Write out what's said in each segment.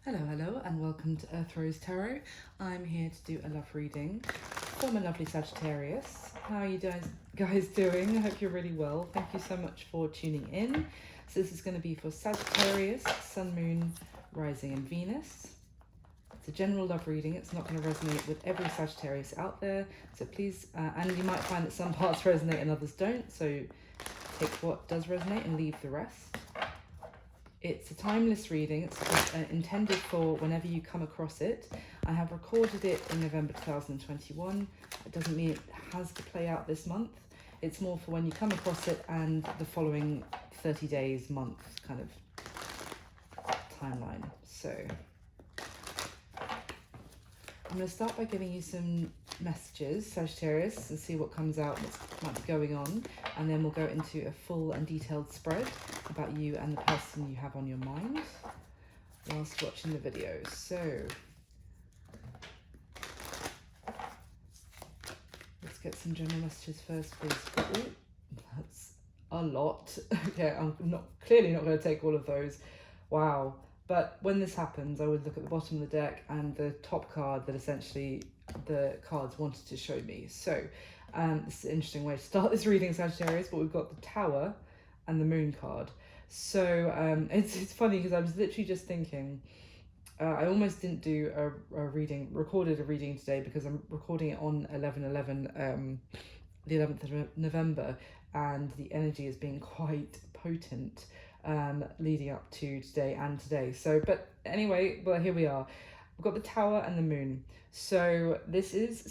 Hello, and welcome to Earth Rose Tarot. I'm here to do a love reading for my lovely Sagittarius. How are you guys doing? I hope you're really well. Thank you so much for tuning in. So this is going to be for Sagittarius, Sun, Moon, Rising and Venus. It's a general love reading. It's not going to resonate with every Sagittarius out there. So please, and you might find that some parts resonate and others don't. So take what does resonate and leave the rest. It's a timeless reading. It's intended for whenever you come across it. I have recorded it in November 2021. It doesn't mean it has to play out this month. It's more for when you come across it and the following 30 days, month kind of timeline. So I'm going to start by giving you some messages, Sagittarius, and see what comes out, what might be going on. And then we'll go into a full and detailed spread about you and the person you have on your mind whilst watching the video. So let's get some general messages first, please. Ooh, that's a lot. Okay, I'm clearly not going to take all of those. Wow. But when this happens, I would look at the bottom of the deck and the top card that essentially the cards wanted to show me. So this is an interesting way to start this reading, Sagittarius, but we've got the Tower and the Moon card. So it's funny because I was literally just thinking, I almost didn't do recorded a reading today because I'm recording it on 11/11, the 11th of November, and the energy is being quite potent leading up to today and today. So, but anyway, well, here we are. We've got the Tower and the Moon. So this is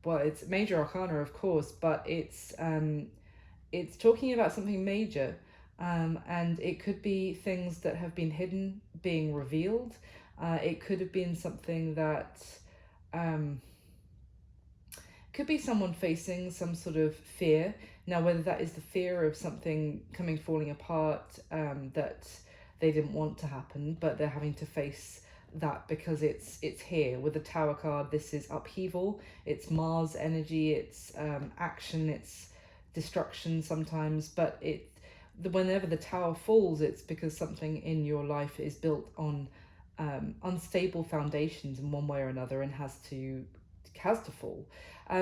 it's major arcana, of course, but it's talking about something major. And it could be things that have been hidden being revealed. It could have been something that could be someone facing some sort of fear. Now, whether that is the fear of something falling apart that they didn't want to happen, but they're having to face that because it's here. With the Tower card, this is upheaval, it's Mars energy, it's action, it's destruction sometimes, but whenever the Tower falls, it's because something in your life is built on unstable foundations in one way or another and has to fall.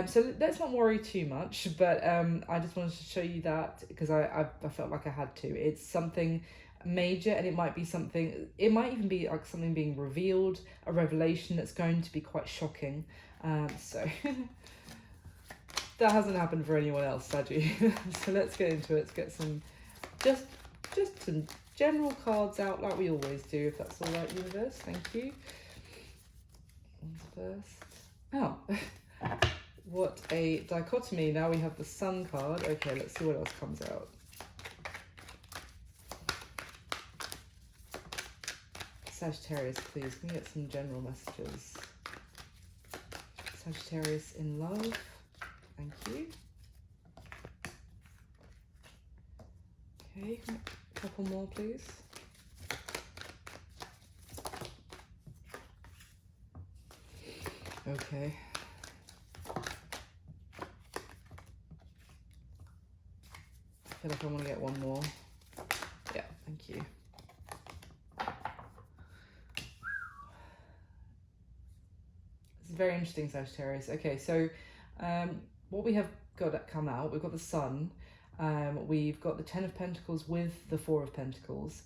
So let's not worry too much, but I just wanted to show you that because I felt like I had to. It's something major, and it might even be like something being revealed, a revelation that's going to be quite shocking. So that hasn't happened for anyone else, sadly. So let's get into it. Let's get some just some general cards out like we always do, if that's all right, universe. Thank you. One's first. Oh, what a dichotomy. Now we have the Sun card. Okay, let's see what else comes out. Sagittarius, please, can we get some general messages? Sagittarius in love. Thank you. Okay, a couple more, please. Okay. I feel like I want to get one more. Yeah, thank you. It's very interesting, Sagittarius. Okay, so what we have got to come out, we've got the Sun, we've got the Ten of Pentacles with the Four of Pentacles,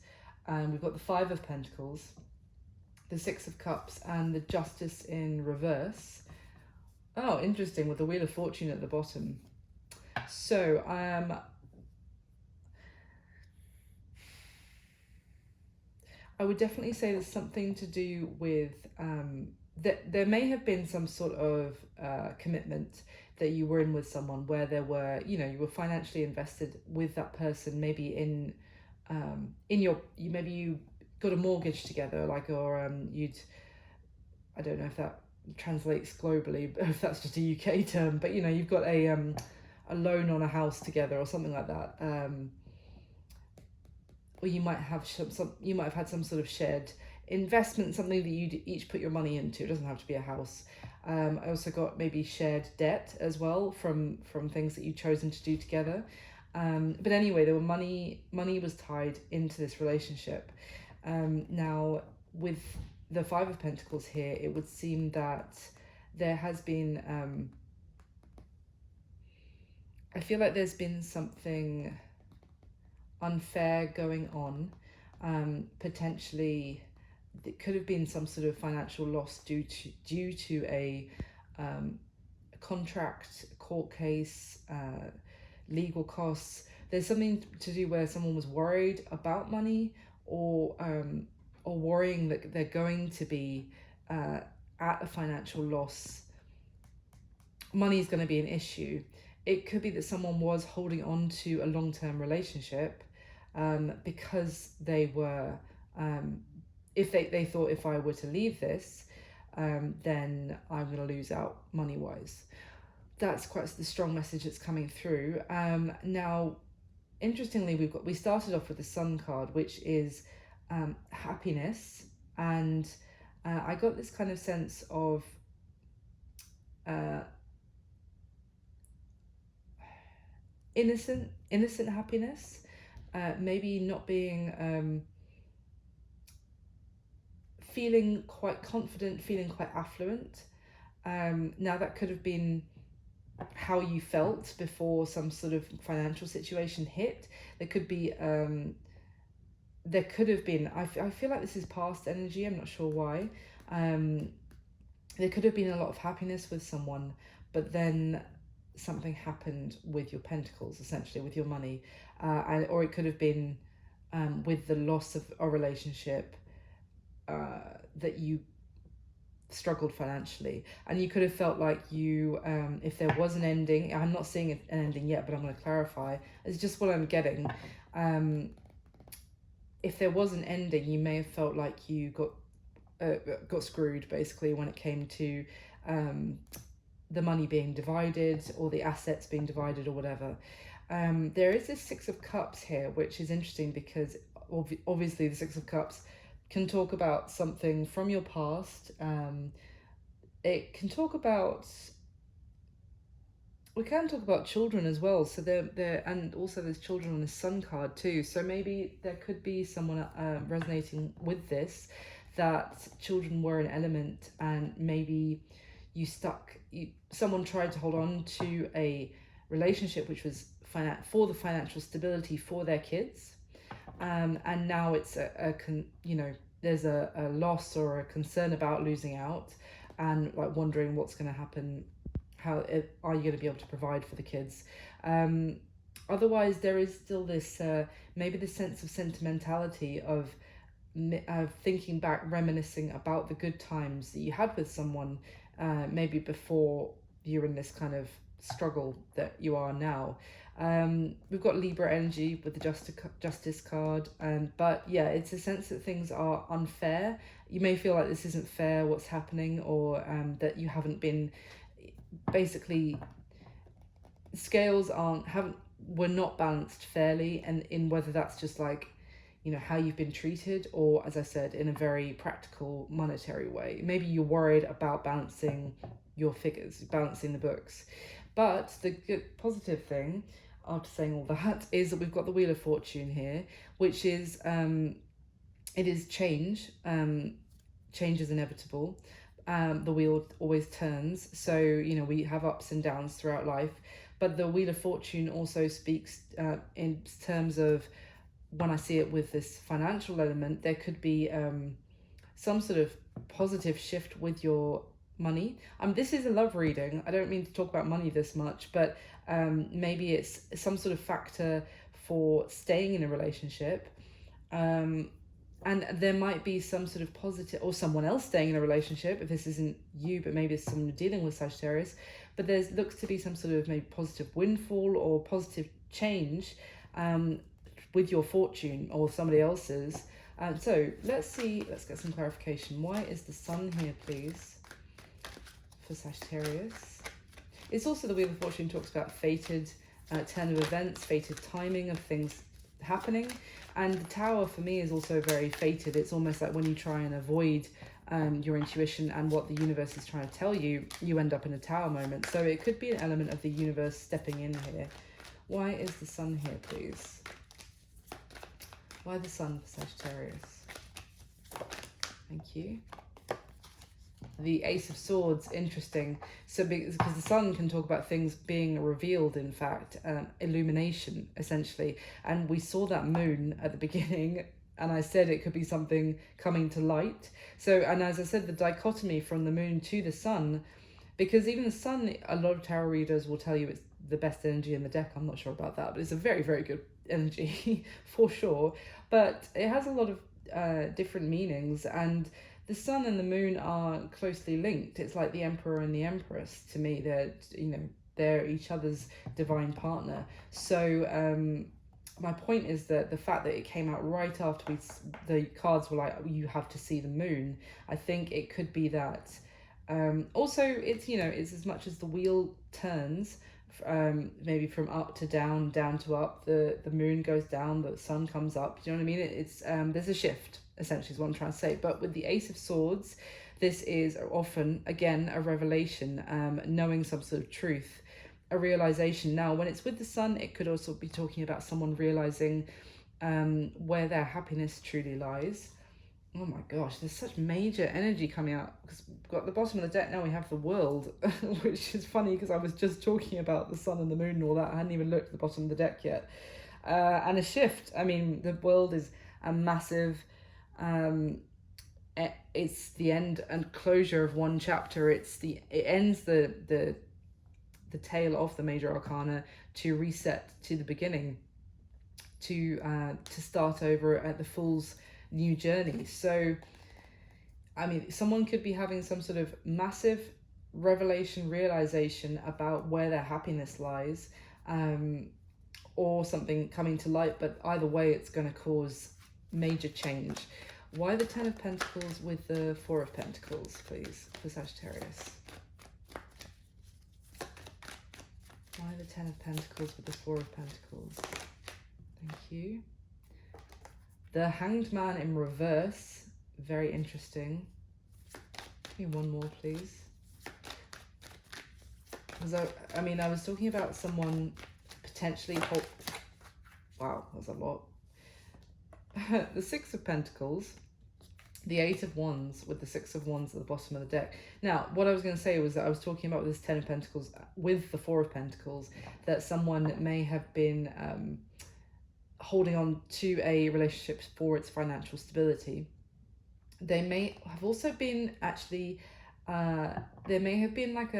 and we've got the Five of Pentacles, the Six of Cups, and the Justice in reverse. Oh, interesting, with the Wheel of Fortune at the bottom. So I would definitely say there's something to do with that there may have been some sort of commitment that you were in with someone where there were, you were financially invested with that person, maybe in maybe you got a mortgage together, or I don't know if that translates globally, but if that's just a UK term, but you've got a loan on a house together or something like that. Or you might have you might have had some sort of shared investment, something that you each put your money into. It doesn't have to be a house. I also got maybe shared debt as well from things that you've chosen to do together. But anyway, there were money was tied into this relationship. Now with the Five of Pentacles here, it would seem that there has been, I feel like there's been something unfair going on. Potentially, it could have been some sort of financial loss due to a contract, court case, legal costs. There's something to do where someone was worried about money, or worrying that they're going to be at a financial loss. Money is going to be an issue. It could be that someone was holding on to a long-term relationship because they were, if they thought, if I were to leave this, then I'm going to lose out money-wise. That's quite the strong message that's coming through. Now, interestingly, we started off with the Sun card, which is happiness, and I got this kind of sense of innocent happiness, maybe not being feeling quite confident, feeling quite affluent. Now that could have been how you felt before some sort of financial situation hit. There could be there could have been, I feel like this is past energy, I'm not sure why. There could have been a lot of happiness with someone, but then something happened with your pentacles, essentially, with your money. Or it could have been with the loss of a relationship, that you struggled financially, and you could have felt like you, if there was an ending, I'm not seeing an ending yet, but I'm going to clarify, it's just what I'm getting. If there was an ending, you may have felt like you got screwed, basically, when it came to the money being divided, or the assets being divided, or whatever. There is this Six of Cups here, which is interesting because obviously the Six of Cups can talk about something from your past. It can talk about, we can talk about children as well. So there, and also there's children on the Sun card too. So maybe there could be someone resonating with this, that children were an element, and maybe someone tried to hold on to a relationship which was for the financial stability for their kids, and now it's there's a loss or a concern about losing out, and like wondering what's going to happen. How are you going to be able to provide for the kids? Otherwise, there is still this maybe the sense of sentimentality of thinking back, reminiscing about the good times that you had with someone, maybe before you're in this kind of struggle that you are now. We've got Libra energy with the Justice card, but yeah, it's a sense that things are unfair. You may feel like this isn't fair, what's happening, or that you haven't been, basically scales were not balanced fairly, and in whether that's just like, how you've been treated, or, as I said, in a very practical monetary way. Maybe you're worried about balancing your figures, balancing the books. But the good positive thing, after saying all that, is that we've got the Wheel of Fortune here, which is, it is change. Change is inevitable. The wheel always turns. So, we have ups and downs throughout life. But the Wheel of Fortune also speaks in terms of, when I see it with this financial element, there could be some sort of positive shift with your money. This is a love reading. I don't mean to talk about money this much, but maybe it's some sort of factor for staying in a relationship. And there might be some sort of positive, or someone else staying in a relationship, if this isn't you, but maybe it's someone dealing with Sagittarius. But there looks to be some sort of maybe positive windfall or positive change with your fortune or somebody else's. So let's get some clarification. Why is the Sun here, please, for Sagittarius? It's also the Wheel of Fortune talks about fated turn of events, fated timing of things happening. And the Tower for me is also very fated. It's almost like when you try and avoid your intuition and what the universe is trying to tell you, you end up in a Tower moment. So it could be an element of the universe stepping in here. Why is the Sun here, please? Why the Sun for Sagittarius? Thank you. the Ace of Swords, interesting. So because the sun can talk about things being revealed, in fact, illumination, essentially. And we saw that moon at the beginning, and I said it could be something coming to light. So, and as I said, the dichotomy from the moon to the sun, because even the sun, a lot of tarot readers will tell you it's the best energy in the deck. I'm not sure about that, but it's a very, very good energy for sure. But it has a lot of different meanings, and the sun and the moon are closely linked. It's like the emperor and the empress to me. They're each other's divine partner. So my point is that the fact that it came out right after the cards were like, you have to see the moon, I think it could be that. Also, it's as much as the wheel turns, maybe from up to down, down to up, the moon goes down, the sun comes up. Do you know what I mean? It's there's a shift, essentially, is what I'm trying to say. But with the Ace of Swords, this is often, again, a revelation, knowing some sort of truth, a realization. Now, when it's with the sun, it could also be talking about someone realizing where their happiness truly lies. Oh my gosh, there's such major energy coming out, because we've got the bottom of the deck now, we have the world, which is funny because I was just talking about the sun and the moon and all that. I hadn't even looked at the bottom of the deck yet. And a shift. I mean, the world is a massive, it's the end and closure of one chapter. It ends the tale of the major arcana to reset to the beginning, to start over at the Fool's new journey. So I mean, someone could be having some sort of massive revelation, realization about where their happiness lies, or something coming to light, but either way it's going to cause major change. Why the Ten of Pentacles with the Four of Pentacles, please, for Sagittarius? Why the Ten of Pentacles with the Four of Pentacles? Thank you. The Hanged Man in reverse, very interesting. Give me one more, please. Because I mean, I was talking about someone potentially wow, that's a lot. The Six of Pentacles, the Eight of Wands with the Six of Wands at the bottom of the deck. Now, what I was going to say was that I was talking about this Ten of Pentacles with the Four of Pentacles, that someone may have been holding on to a relationship for its financial stability. They may have also been actually, there may have been like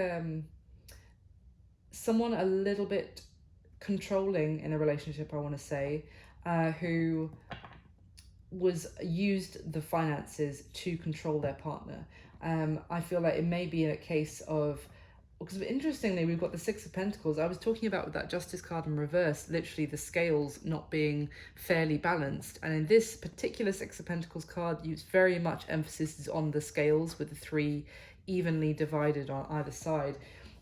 someone a little bit controlling in a relationship, I want to say, who used the finances to control their partner. I feel like it may be a case of, because interestingly, we've got the Six of Pentacles. I was talking about with that Justice card in reverse, literally the scales not being fairly balanced. And in this particular Six of Pentacles card, it's very much emphasis on the scales with the three evenly divided on either side.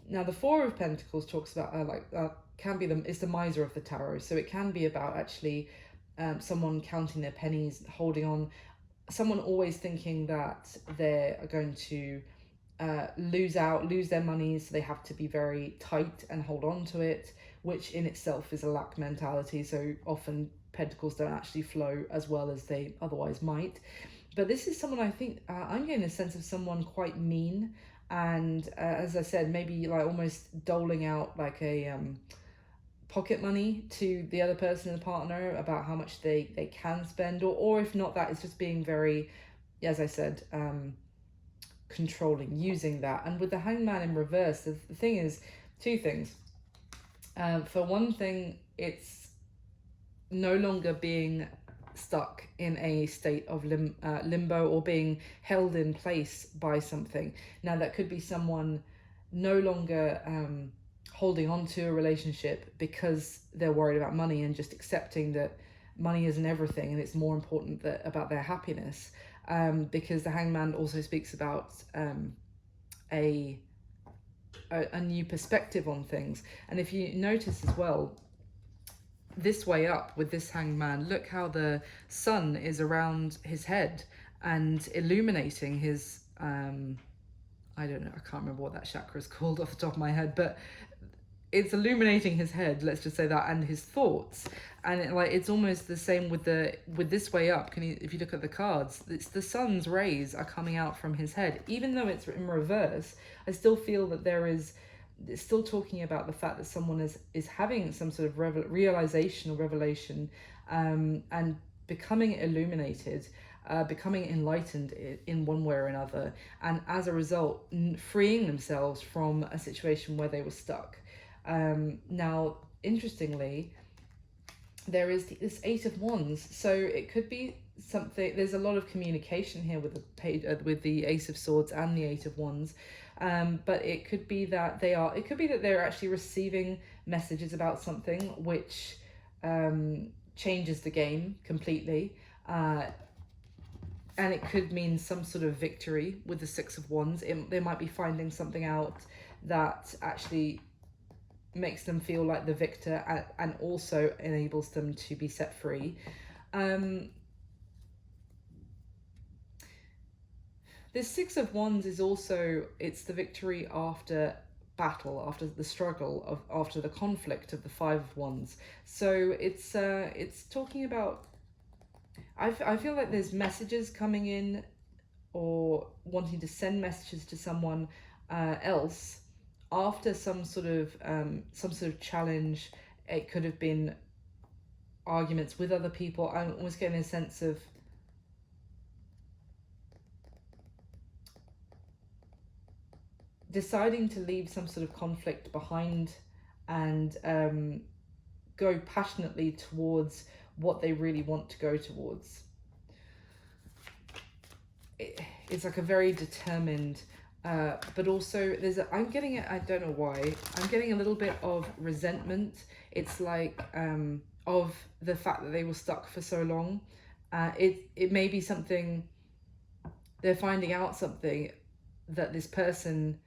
Now, the Four of Pentacles talks about, it's the miser of the tarot. So it can be about actually someone counting their pennies, holding on, someone always thinking that they're going to lose their money, so they have to be very tight and hold on to it, which in itself is a lack mentality. So often pentacles don't actually flow as well as they otherwise might. But this is someone, I think, I'm getting a sense of someone quite mean, and as I said, maybe like almost doling out like a pocket money to the other person and the partner about how much they can spend, or if not that, it's just being very, as I said, controlling, using that. And with the Hanged Man in reverse, the thing is two things. For one thing, it's no longer being stuck in a state of limbo or being held in place by something. Now, that could be someone no longer holding on to a relationship because they're worried about money and just accepting that money isn't everything and it's more important about their happiness. Because the Hangman also speaks about a new perspective on things. And if you notice as well, this way up with this Hangman, look how the sun is around his head and illuminating his, I don't know, I can't remember what that chakra is called off the top of my head, but it's illuminating his head, let's just say that, and his thoughts. And it's almost the same with this way up. If you look at the cards, it's the sun's rays are coming out from his head. Even though it's in reverse, I still feel that it's still talking about the fact that someone is having some sort of realization or revelation, and becoming illuminated, becoming enlightened in one way or another, and as a result freeing themselves from a situation where they were stuck. Now, interestingly, there is this Eight of Wands, so it could be something. There's a lot of communication here with the Ace of Swords and the Eight of Wands, but it could be that they're actually receiving messages about something which changes the game completely, and it could mean some sort of victory with the Six of Wands. They might be finding something out that actually makes them feel like the victor, and also enables them to be set free. This Six of Wands is also, it's the victory after battle, after the struggle, after the conflict of the Five of Wands. So it's talking about, I feel like there's messages coming in, or wanting to send messages to someone else after some sort of challenge. It could have been arguments with other people. I'm almost getting a sense of deciding to leave some sort of conflict behind, and go passionately towards what they really want to go towards. It's like a very determined, but also I'm getting it, I don't know why, I'm getting a little bit of resentment. It's like of the fact that they were stuck for so long. It may be something, they're finding out something, that this person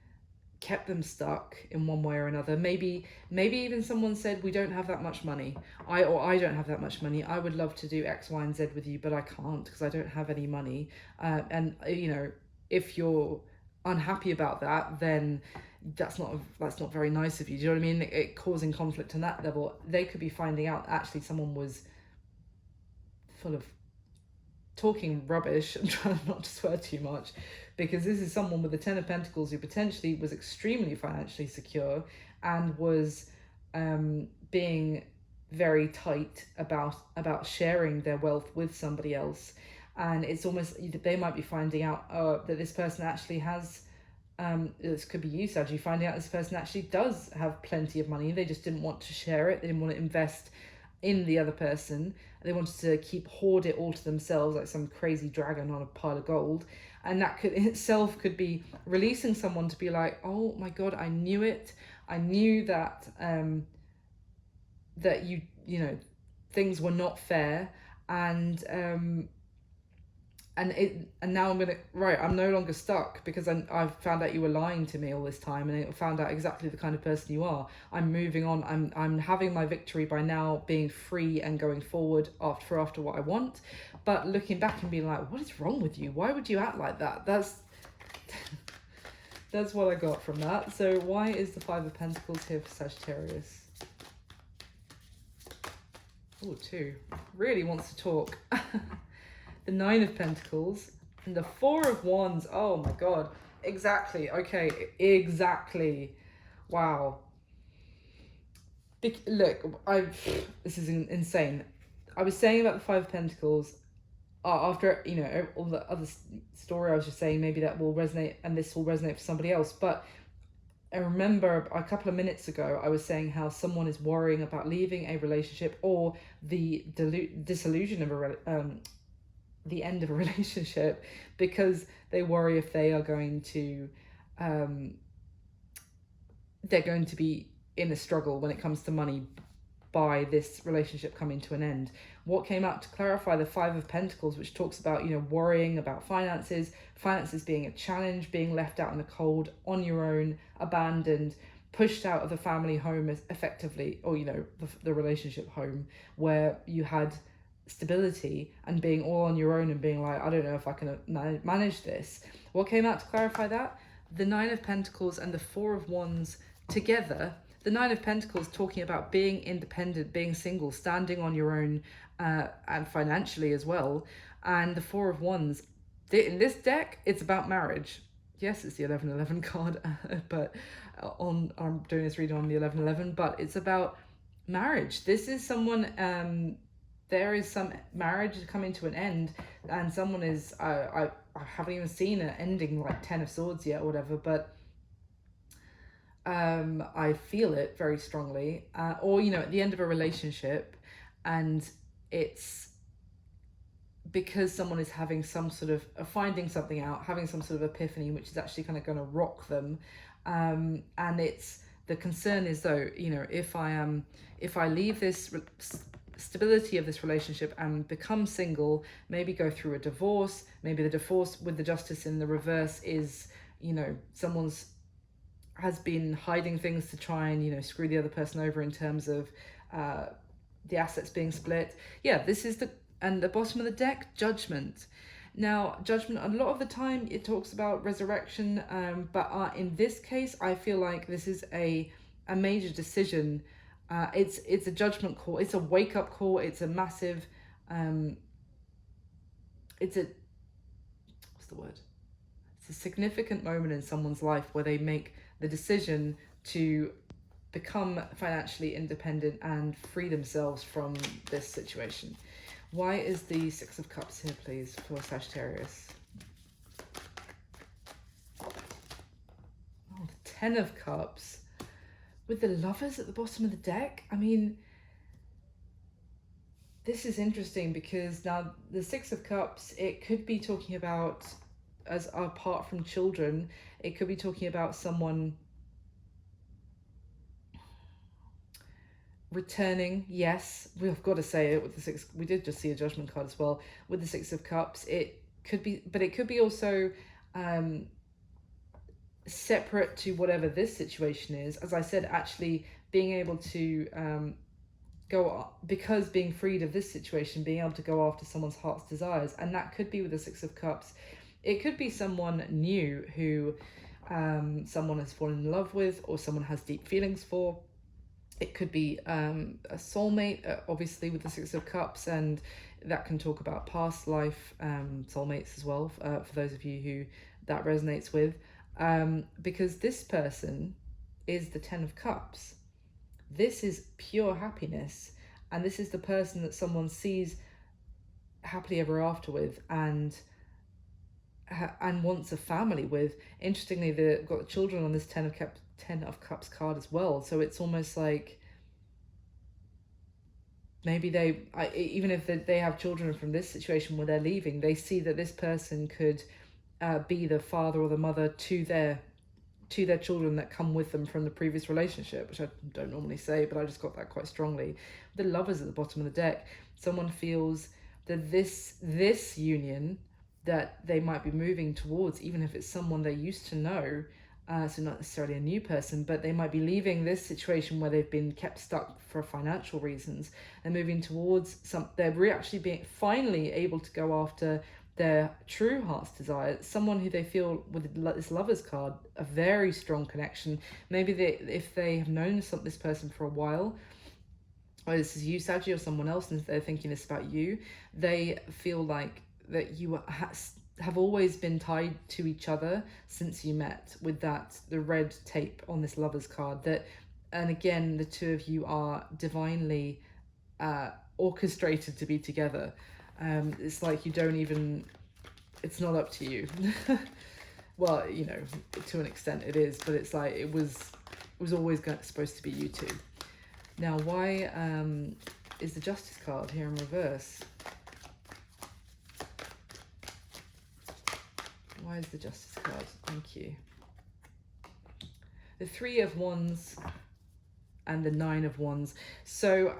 kept them stuck in one way or another. Maybe even someone said, we don't have that much money. I don't have that much money. I would love to do X, Y, and Z with you, but I can't because I don't have any money. And if you're unhappy about that, then that's not very nice of you. Do you know what I mean? It causing conflict on that level. They could be finding out actually someone was full of talking rubbish. I'm trying not to swear too much, because this is someone with the Ten of Pentacles who potentially was extremely financially secure and was being very tight about sharing their wealth with somebody else. And it's almost, they might be finding out that this person actually has, this could be you, Sag, finding out this person actually does have plenty of money. They just didn't want to share it. They didn't want to invest in the other person. They wanted to hoard it all to themselves, like some crazy dragon on a pile of gold. And that could in itself could be releasing someone to be like, oh my God, I knew it. I knew that that you know things were not fair, and now I'm no longer stuck, because I've found out you were lying to me all this time, and I found out exactly the kind of person you are. I'm moving on. I'm having my victory by now being free and going forward after what I want. But looking back and being like, what is wrong with you? Why would you act like that? That's that's what I got from that. So why is the Five of Pentacles here for Sagittarius? Oh, two. Really wants to talk. The Nine of Pentacles and the Four of Wands. Oh my God. Exactly. Okay. Exactly. Wow. Look, this is insane. I was saying about the Five of Pentacles after, all the other story I was just saying, maybe that will resonate and this will resonate for somebody else. But I remember a couple of minutes ago, I was saying how someone is worrying about leaving a relationship, or the disillusion of the end of a relationship, because they worry if they are going to they're going to be in a struggle when it comes to money by this relationship coming to an end. What came out to clarify the Five of Pentacles, which talks about worrying about finances being a challenge, being left out in the cold, on your own, abandoned, pushed out of the family home effectively, or the relationship home where you had stability, and being all on your own and being like, I don't know if I can manage this. What came out to clarify that? The Nine of Pentacles and the Four of Wands together the Nine of Pentacles talking about being independent, being single, standing on your own, and financially as well. And the Four of Wands, in this deck, it's about marriage. Yes, it's the 1111 card, but I'm doing this reading on the 1111, but it's about marriage. This is someone, there is some marriage coming to an end, and someone is, I haven't even seen it ending like 10 of Swords yet or whatever, but I feel it very strongly. Or, you know, at the end of a relationship, and it's because someone is having some sort of finding something out, having some sort of epiphany, which is actually kind of going to rock them. And it's, the concern is, though, you know, if I leave this stability of this relationship and become single, maybe go through a divorce, maybe the divorce with the Justice in the reverse is, you know, someone's has been hiding things to try and, you know, screw the other person over in terms of the assets being split. Yeah, this is the, and the bottom of the deck, Judgment. Now, Judgment, a lot of the time it talks about resurrection, but in this case, I feel like this is a major decision. It's a judgment call. It's a wake up call. It's a massive. It's a, what's the word? It's a significant moment in someone's life where they make the decision to become financially independent and free themselves from this situation. Why is the Six of Cups here, please, for Sagittarius? Oh, the Ten of Cups with the Lovers at the bottom of the deck. I mean, this is interesting because now the Six of Cups, it could be talking about, as apart from children, it could be talking about someone returning. Yes, we've got to say it with the Six. We did just see a Judgment card as well with the Six of Cups. It could be, but it could be also separate to whatever this situation is. As I said, actually being able to go, because being freed of this situation, being able to go after someone's heart's desires, and that could be with the Six of Cups. It could be someone new who someone has fallen in love with, or someone has deep feelings for. It could be a soulmate, obviously, with the Six of Cups, and that can talk about past life soulmates as well, for those of you who that resonates with. Because this person is the Ten of Cups. This is pure happiness, and this is the person that someone sees happily ever after with, and wants a family with. Interestingly, they've got children on this Ten of Cups card as well. So it's almost like maybe even if they have children from this situation where they're leaving, they see that this person could be the father or the mother to their children that come with them from the previous relationship, which I don't normally say, but I just got that quite strongly. The Lovers at the bottom of the deck, someone feels that this union that they might be moving towards, even if it's someone they used to know, so not necessarily a new person, but they might be leaving this situation where they've been kept stuck for financial reasons and moving towards they're actually being finally able to go after their true heart's desire, someone who they feel, with this Lovers card, a very strong connection. Maybe if they have known this person for a while, or this is you, Saggy, or someone else, and they're thinking this about you, they feel like that you have always been tied to each other since you met, with the red tape on this Lovers card. And again, the two of you are divinely orchestrated to be together. It's like you don't even, it's not up to you. Well, you know, to an extent it is, but it's like it was always supposed to be you two. Now, why is the Justice card here in reverse? Why is the Justice card? Thank you. The Three of Wands and the Nine of Wands. So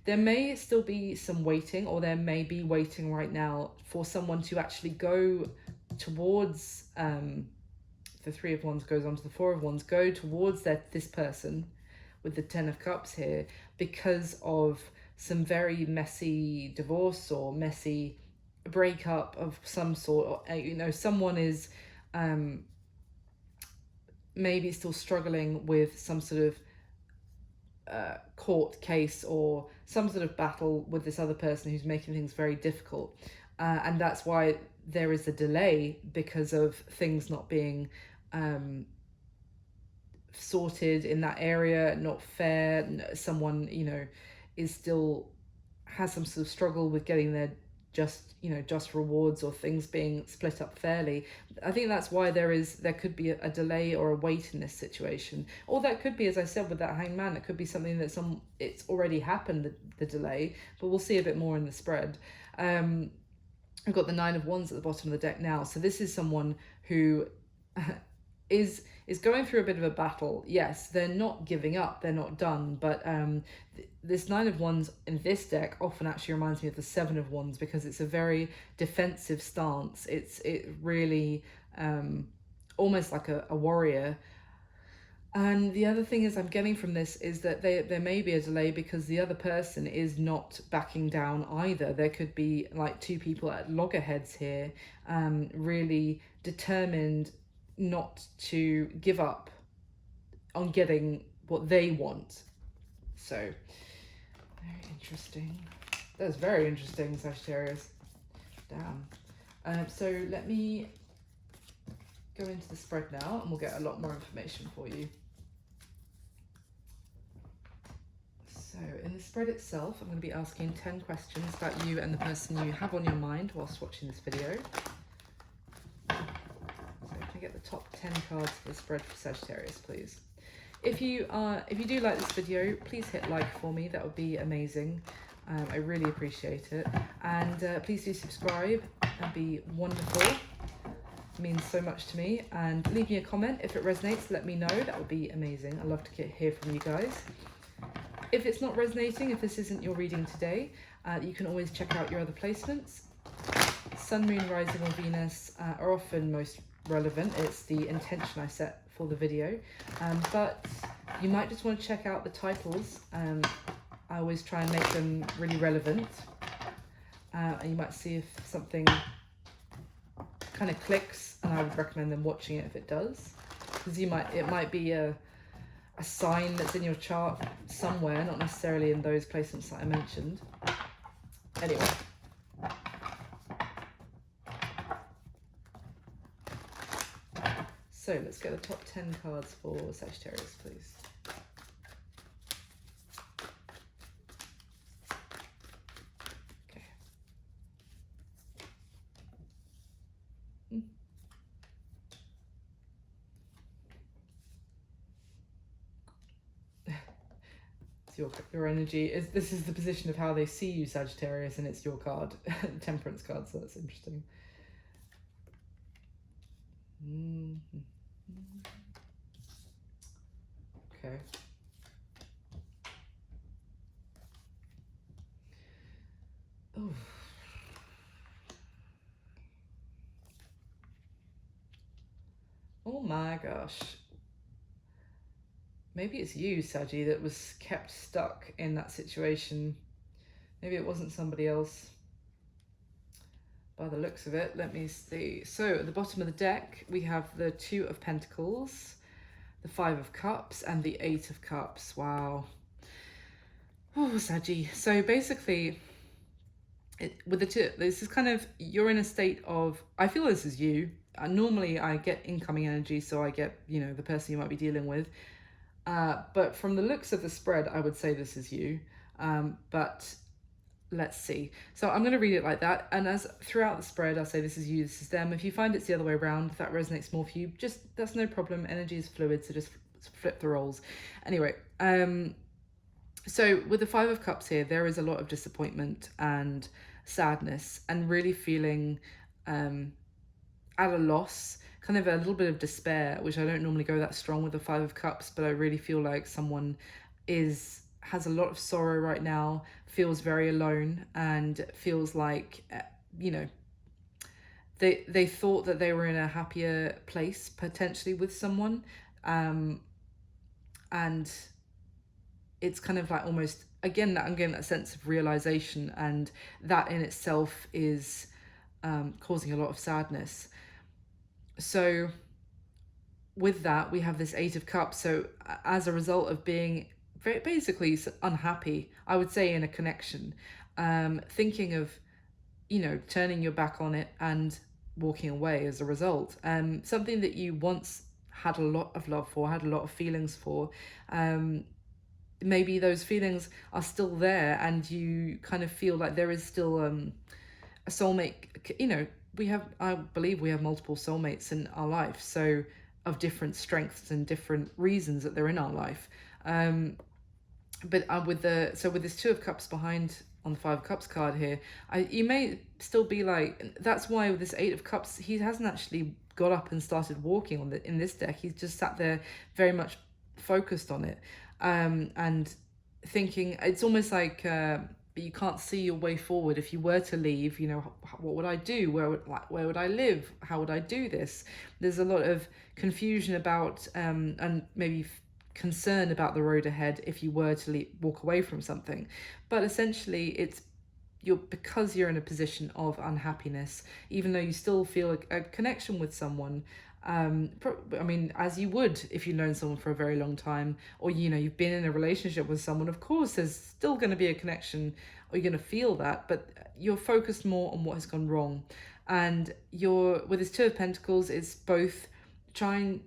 there may still be some waiting, or there may be waiting right now for someone to actually go towards, the Three of Wands goes on to the Four of Wands, go towards this person with the Ten of Cups here, because of some very messy divorce or messy breakup of some sort. Or, you know, someone is maybe still struggling with some sort of court case or some sort of battle with this other person who's making things very difficult. And that's why there is a delay, because of things not being sorted in that area, not fair. Someone, you know, is still has some sort of struggle with getting their just rewards, or things being split up fairly. I think that's why there could be a delay or a wait in this situation. Or that could be, as I said, with that Hanged Man, it could be something that it's already happened, the delay, but we'll see a bit more in the spread. I've got the Nine of Wands at the bottom of the deck now. So this is someone who is going through a bit of a battle. Yes, they're not giving up, they're not done, but this Nine of Wands in this deck often actually reminds me of the Seven of Wands, because it's a very defensive stance. It really almost like a warrior. And the other thing is I'm getting from this is that there may be a delay because the other person is not backing down either. There could be like two people at loggerheads here, really determined not to give up on getting what they want. So, very interesting. That's very interesting, Sagittarius. Damn. So let me go into the spread now and we'll get a lot more information for you. So in the spread itself, I'm going to be asking 10 questions about you and the person you have on your mind whilst watching this video. So can I get the top 10 cards for the spread for Sagittarius, please? If you do like this video, please hit like for me. That would be amazing. I really appreciate it. And please do subscribe. That'd be wonderful. It means so much to me. And leave me a comment if it resonates. Let me know. That would be amazing. I'd love to hear from you guys. If it's not resonating, if this isn't your reading today, you can always check out your other placements. Sun, Moon, Rising or Venus are often most relevant. It's the intention I set for the video. But you might just want to check out the titles. I always try and make them really relevant. And you might see if something kind of clicks, and I would recommend them watching it if it does. Because it might be a sign that's in your chart somewhere, not necessarily in those placements that I mentioned. Anyway. So let's get the top 10 cards for Sagittarius, please. Okay. Your energy is, this is the position of how they see you, Sagittarius, and it's your card, Temperance card, so that's interesting. Okay. Oh. Oh my gosh. Maybe it's you, Saggy, that was kept stuck in that situation. Maybe it wasn't somebody else. By the looks of it, let me see. So at the bottom of the deck, we have the Two of Pentacles, the Five of Cups, and the Eight of Cups. Wow. Oh, Saggy. So basically, with the two, this is kind of, you're in a state of, I feel this is you. Normally I get incoming energy, so I get, you know, the person you might be dealing with. But from the looks of the spread, I would say this is you. But let's see. So I'm going to read it like that. And as throughout the spread, I'll say this is you, this is them. If you find it's the other way around, if that resonates more for you, just, that's no problem. Energy is fluid, so just flip the roles. Anyway, so with the Five of Cups here, there is a lot of disappointment and sadness and really feeling at a loss, kind of a little bit of despair, which I don't normally go that strong with the Five of Cups, but I really feel like someone has a lot of sorrow right now, feels very alone, and feels like, you know, they thought that they were in a happier place potentially with someone, and it's kind of like almost, again, that I'm getting that sense of realization, and that in itself is causing a lot of sadness. So with that, we have this Eight of Cups. So as a result of being basically unhappy, I would say, in a connection, thinking of, turning your back on it and walking away as a result. Something that you once had a lot of love for, had a lot of feelings for. Maybe those feelings are still there, and you kind of feel like there is still a soulmate. I believe we have multiple soulmates in our life, so of different strengths and different reasons that they're in our life. But with this Two of Cups behind on the Five of Cups card here, you may still be like, that's why with this Eight of Cups, he hasn't actually got up and started walking in this deck. He's just sat there very much focused on it, and thinking. It's almost like but you can't see your way forward. If you were to leave, what would I do? Where would I live? How would I do this? There's a lot of confusion about and maybe concern about the road ahead if you were to walk away from something. But essentially, it's because you're in a position of unhappiness, even though you still feel a connection with someone. I mean, as you would if you've known someone for a very long time, or you've been in a relationship with someone. Of course, there's still going to be a connection, or you're going to feel that, but you're focused more on what has gone wrong. And with this Two of Pentacles, it's both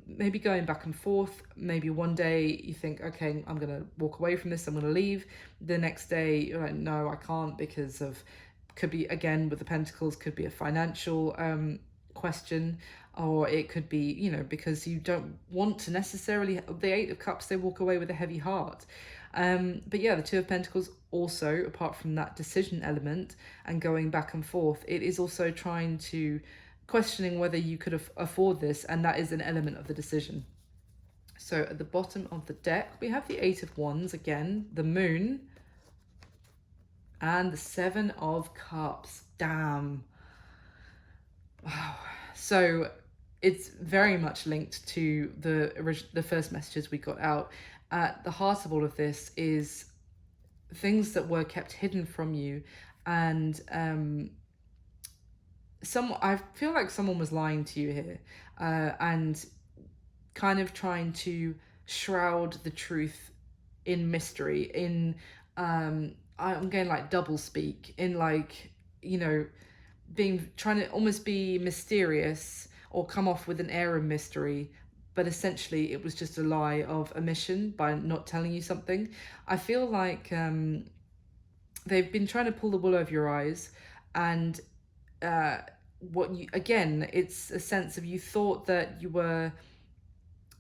maybe going back and forth. Maybe one day you think, okay, I'm gonna walk away from this, I'm gonna leave. The next day you're like, no, I can't, because could be, again with the Pentacles, could be a financial question, or it could be because you don't want to necessarily. The Eight of Cups, they walk away with a heavy heart. But yeah, the Two of Pentacles also, apart from that decision element and going back and forth, it is also questioning whether you could afford this, and that is an element of the decision. So at the bottom of the deck, we have the Eight of Wands again, the Moon, and the Seven of Cups. Damn. Wow. So it's very much linked to the first messages we got out. At the heart of all of this is things that were kept hidden from you, and I feel like someone was lying to you here, and kind of trying to shroud the truth in mystery, in I'm getting like double speak, in trying to almost be mysterious or come off with an air of mystery, but essentially it was just a lie of omission by not telling you something. I feel like they've been trying to pull the wool over your eyes, and it's a sense of, you thought that you were,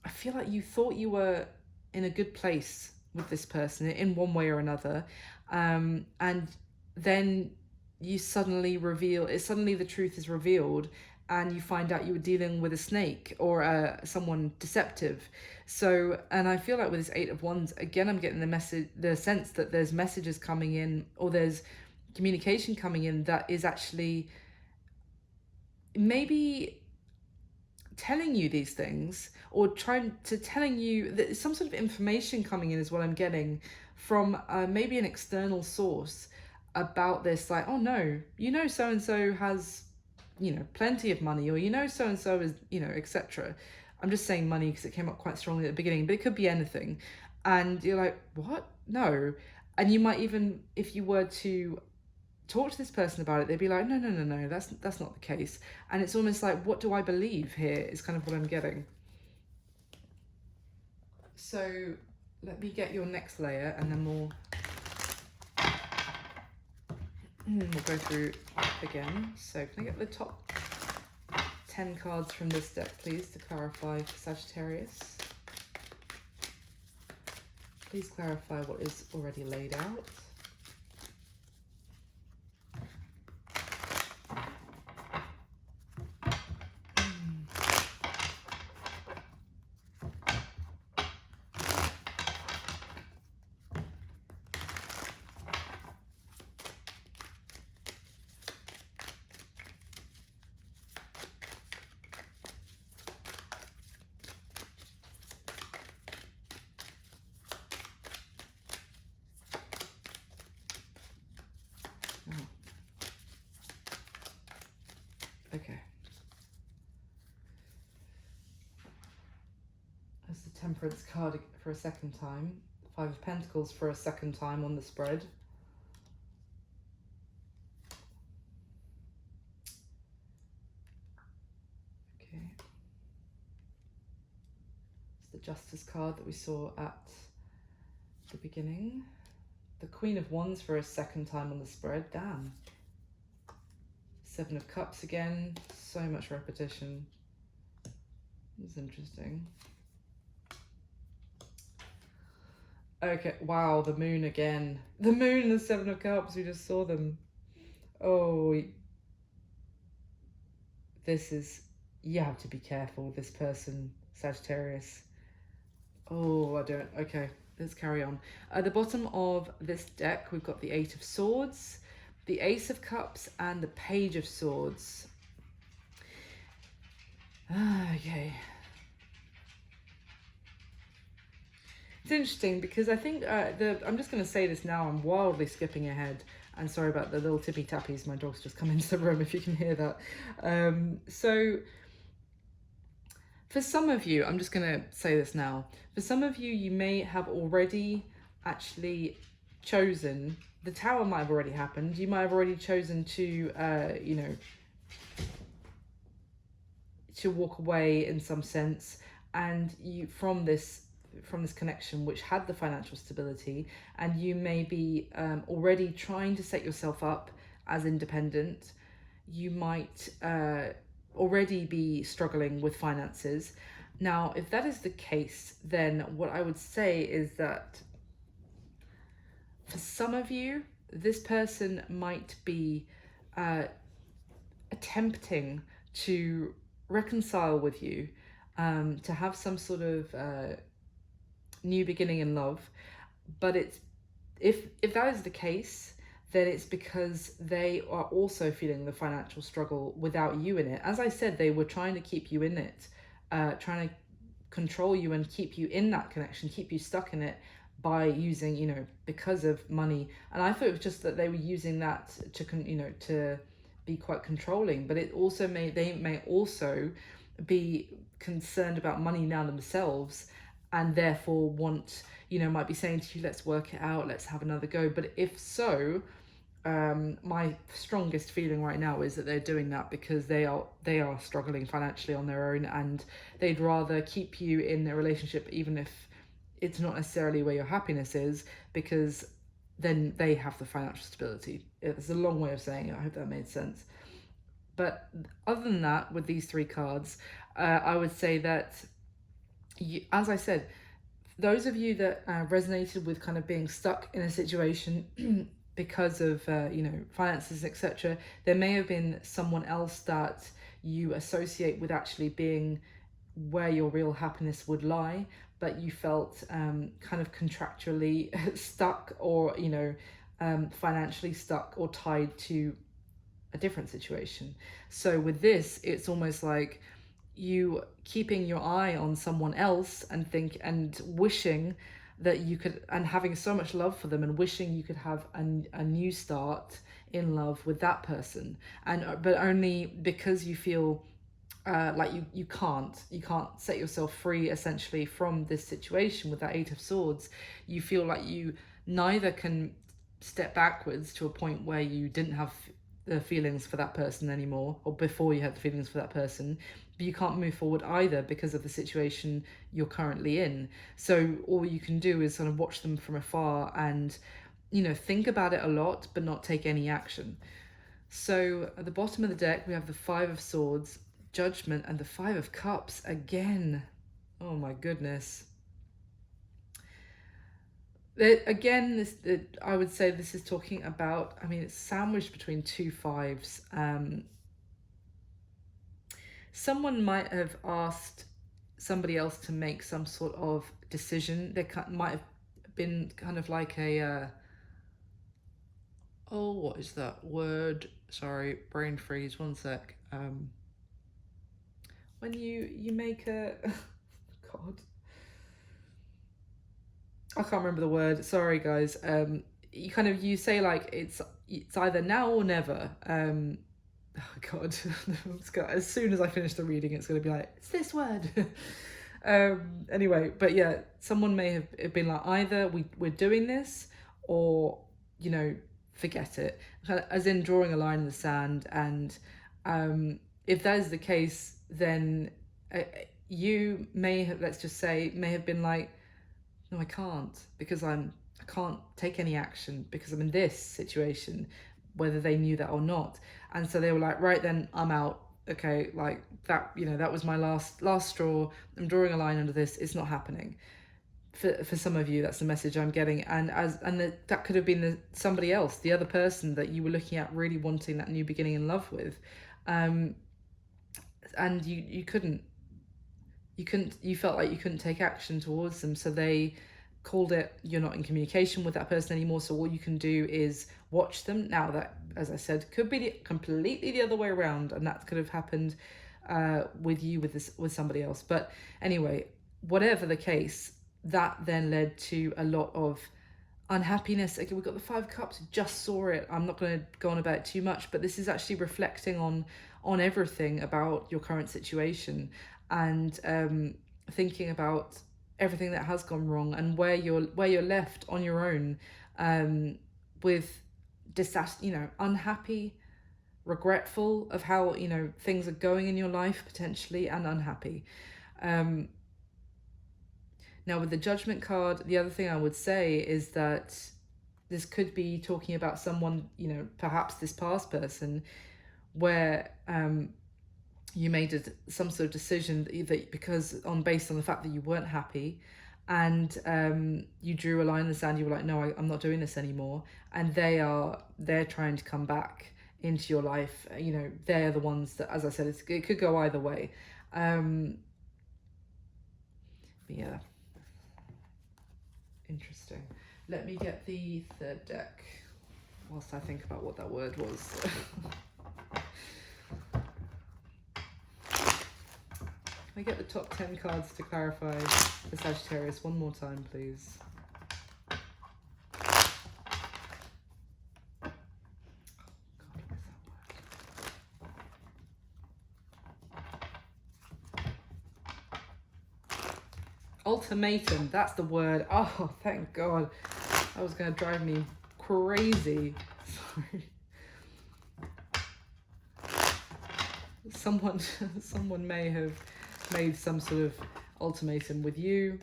I feel like you thought you were in a good place with this person in one way or another, and then you suddenly the truth is revealed, and you find out you were dealing with a snake or someone deceptive. So, and I feel like with this Eight of Wands, again, I'm getting the sense that there's messages coming in, or there's communication coming in that is actually maybe telling you these things, or telling you that some sort of information coming in is what I'm getting from maybe an external source about this. Like, oh no, so-and-so has, plenty of money, or so-and-so is, etc. I'm just saying money because it came up quite strongly at the beginning, but it could be anything. And you're like, what? No. And you might even, if you were to talk to this person about it, they'd be like, no, that's not the case. And it's almost like, what do I believe here, is kind of what I'm getting. So let me get your next layer, and then we'll go through again. So can I get the top 10 cards from this deck, please, to clarify for Sagittarius? Please clarify what is already laid out. Okay. That's the Temperance card for a second time. Five of Pentacles for a second time on the spread. Okay. It's the Justice card that we saw at the beginning. The Queen of Wands for a second time on the spread. Damn. Seven of Cups again. So much repetition. It's interesting. Okay, wow, the Moon again. The Moon and the Seven of Cups, we just saw them. Oh, this is... You have to be careful with this person, Sagittarius. Oh, I don't... Okay, let's carry on. At the bottom of this deck, we've got the Eight of Swords, the Ace of Cups, and the Page of Swords. Okay. It's interesting because I think I'm just going to say this now, I'm wildly skipping ahead. And sorry about the little tippy tappies, my dog's just come into the room if you can hear that. So for some of you, I'm just going to say this now. For some of you, you may have already actually chosen, the Tower might have already happened. You might have already chosen to, you know, to walk away in some sense. And you, from this connection which had the financial stability, and you may be already trying to set yourself up as independent. You might already be struggling with finances. Now, if that is the case, then what I would say is that for some of you, this person might be attempting to reconcile with you, to have some sort of new beginning in love. But it's if that is the case, then it's because they are also feeling the financial struggle without you in it. As I said, they were trying to keep you in it, trying to control you and keep you in that connection, keep you stuck in it by using, you know, because of money. And I thought it was just that they were using that to, you know, to be quite controlling. But it also they may also be concerned about money now themselves, and therefore want, you know, might be saying to you, let's work it out, let's have another go. But if so, my strongest feeling right now is that they're doing that because they are struggling financially on their own, and they'd rather keep you in a relationship even if it's not necessarily where your happiness is, because then they have the financial stability. It's a long way of saying it. I hope that made sense. But other than that, with these three cards, I would say that as I said, those of you that resonated with kind of being stuck in a situation because of, you know, finances, etc., there may have been someone else that you associate with actually being where your real happiness would lie, but you felt kind of contractually stuck, or, you know, financially stuck or tied to a different situation. So with this, it's almost like you keeping your eye on someone else and wishing that you could, and having so much love for them and wishing you could have a new start in love with that person, and but only because you feel like you can't set yourself free essentially from this situation with that Eight of Swords. You feel like you neither can step backwards to a point where you didn't have the feelings for that person anymore, or before you had the feelings for that person, but you can't move forward either because of the situation you're currently in. So all you can do is sort of watch them from afar and, you know, think about it a lot but not take any action. So at the bottom of the deck we have the Five of Swords, Judgment, and the Five of Cups again. Oh my goodness. Again, I would say this is talking about, I mean, it's sandwiched between two fives. Someone might have asked somebody else to make some sort of decision. There might have been kind of like a, oh, what is that word? Sorry, brain freeze, one sec. When you make a, God. I can't remember the word. Sorry, guys. You say like it's either now or never. Oh God. As soon as I finish the reading, it's going to be like, it's this word. Anyway, but yeah, someone may have been like, either we're doing this, or, you know, forget it, as in drawing a line in the sand. And if that is the case, then you may have, let's just say, may have been like, no, I can't, because I can't take any action because I'm in this situation, whether they knew that or not. And so they were like, right, then I'm out. Okay, like that, you know, that was my last straw. I'm drawing a line under this. It's not happening. For some of you, that's the message I'm getting. And that could have been somebody else, the other person that you were looking at, really wanting that new beginning in love with, and you couldn't, you felt like you couldn't take action towards them. So they called it, you're not in communication with that person anymore, so all you can do is watch them. Now that, as I said, could be completely the other way around, and that could have happened with you, with somebody else. But anyway, whatever the case, that then led to a lot of unhappiness. Okay, we've got the Five of Cups, just saw it. I'm not going to go on about it too much, but this is actually reflecting on everything about your current situation, and thinking about everything that has gone wrong, and where you're left on your own, with disaster, you know, unhappy, regretful of how, you know, things are going in your life potentially, and unhappy. Now with the Judgment card, the other thing I would say is that this could be talking about someone, you know, perhaps this past person, where you made some sort of decision that because based on the fact that you weren't happy, and you drew a line in the sand. You were like, no, I'm not doing this anymore. And they're trying to come back into your life. You know, they're the ones that, as I said, it could go either way. But yeah, interesting. Let me get the third deck whilst I think about what that word was. Can I get the top 10 cards to clarify the Sagittarius one more time, please? Ultimatum, that's the word. Oh, thank God. That was going to drive me crazy. Sorry. Someone may have made some sort of ultimatum with you.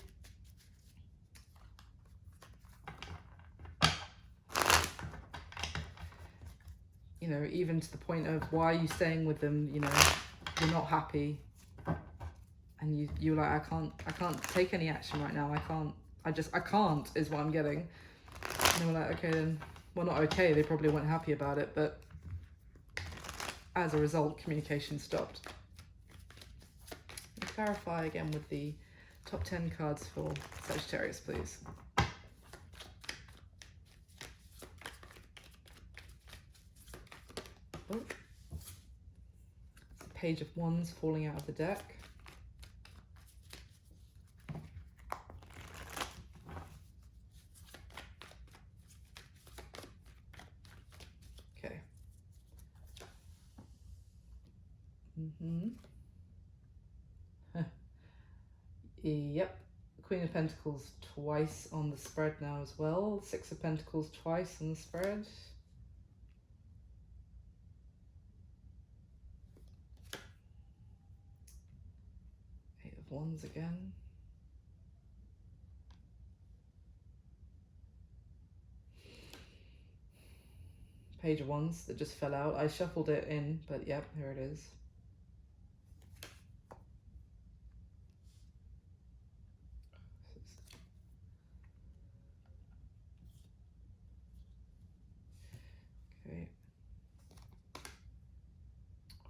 You know, even to the point of, why are you staying with them? You know, you're not happy. And you're like, I can't take any action right now. I can't is what I'm getting. And they were like, okay then, well, not okay, they probably weren't happy about it, but as a result, communication stopped. Clarify again with the top 10 cards for Sagittarius, please. Oh. Page of Wands falling out of the deck. Okay. Yep. Queen of Pentacles twice on the spread now as well. Six of Pentacles twice on the spread. Eight of Wands again. Page of Wands that just fell out. I shuffled it in, but yep, here it is. Okay.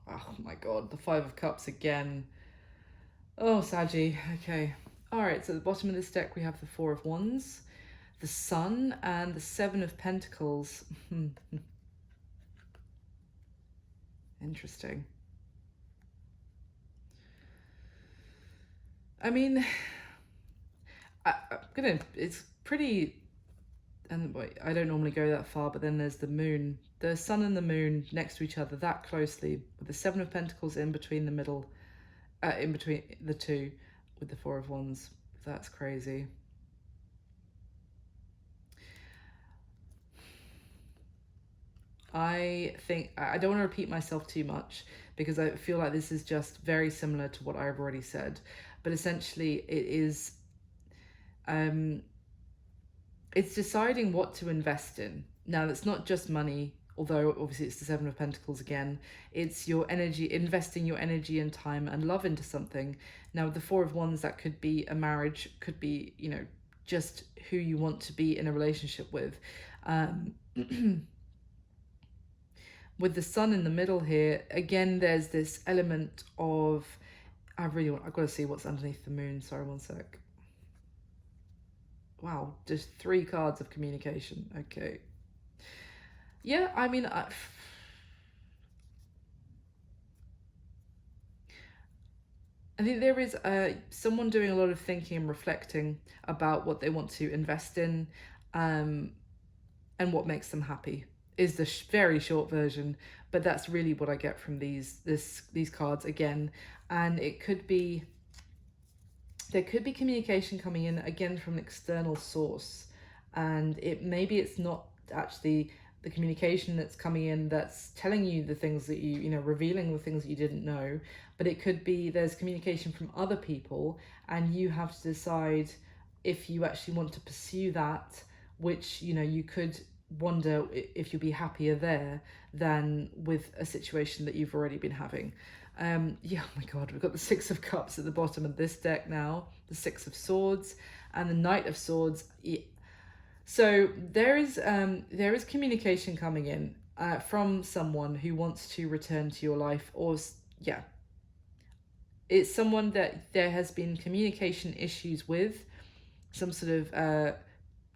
Oh my God, the Five of Cups again. Oh, Saggy. Okay. All right, so at the bottom of this deck, we have the Four of Wands, the Sun, and the Seven of Pentacles. Interesting. I mean, it's pretty, and wait, I don't normally go that far, but then there's the moon. The sun and the moon next to each other that closely, with the Seven of Pentacles in between the middle, in between the two, with the Four of Wands. That's crazy. I think I don't want to repeat myself too much because I feel like this is just very similar to what I've already said. But essentially, it is it's deciding what to invest in. Now, that's not just money, although obviously it's the Seven of Pentacles again. It's your energy, investing your energy and time and love into something. Now, with the Four of Wands, that could be a marriage, could be, you know, just who you want to be in a relationship with. With the Sun in the middle here, again, there's this element of, I've got to see what's underneath the moon. Sorry, one sec. Wow, just 3 cards of communication. Okay. Yeah, I mean, I think there is someone doing a lot of thinking and reflecting about what they want to invest in, and what makes them happy is the very short version. But that's really what I get from these cards again, and it could be. There could be communication coming in again from an external source, and maybe it's not actually the communication that's coming in that's telling you the things that you know, revealing the things that you didn't know, but it could be there's communication from other people and you have to decide if you actually want to pursue that, which, you know, you could wonder if you'll be happier there than with a situation that you've already been having. Yeah, oh my god, we've got the Six of Cups at the bottom of this deck now, the Six of Swords, and the Knight of Swords. Yeah. So there is communication coming in from someone who wants to return to your life, or yeah, it's someone that there has been communication issues with, some sort of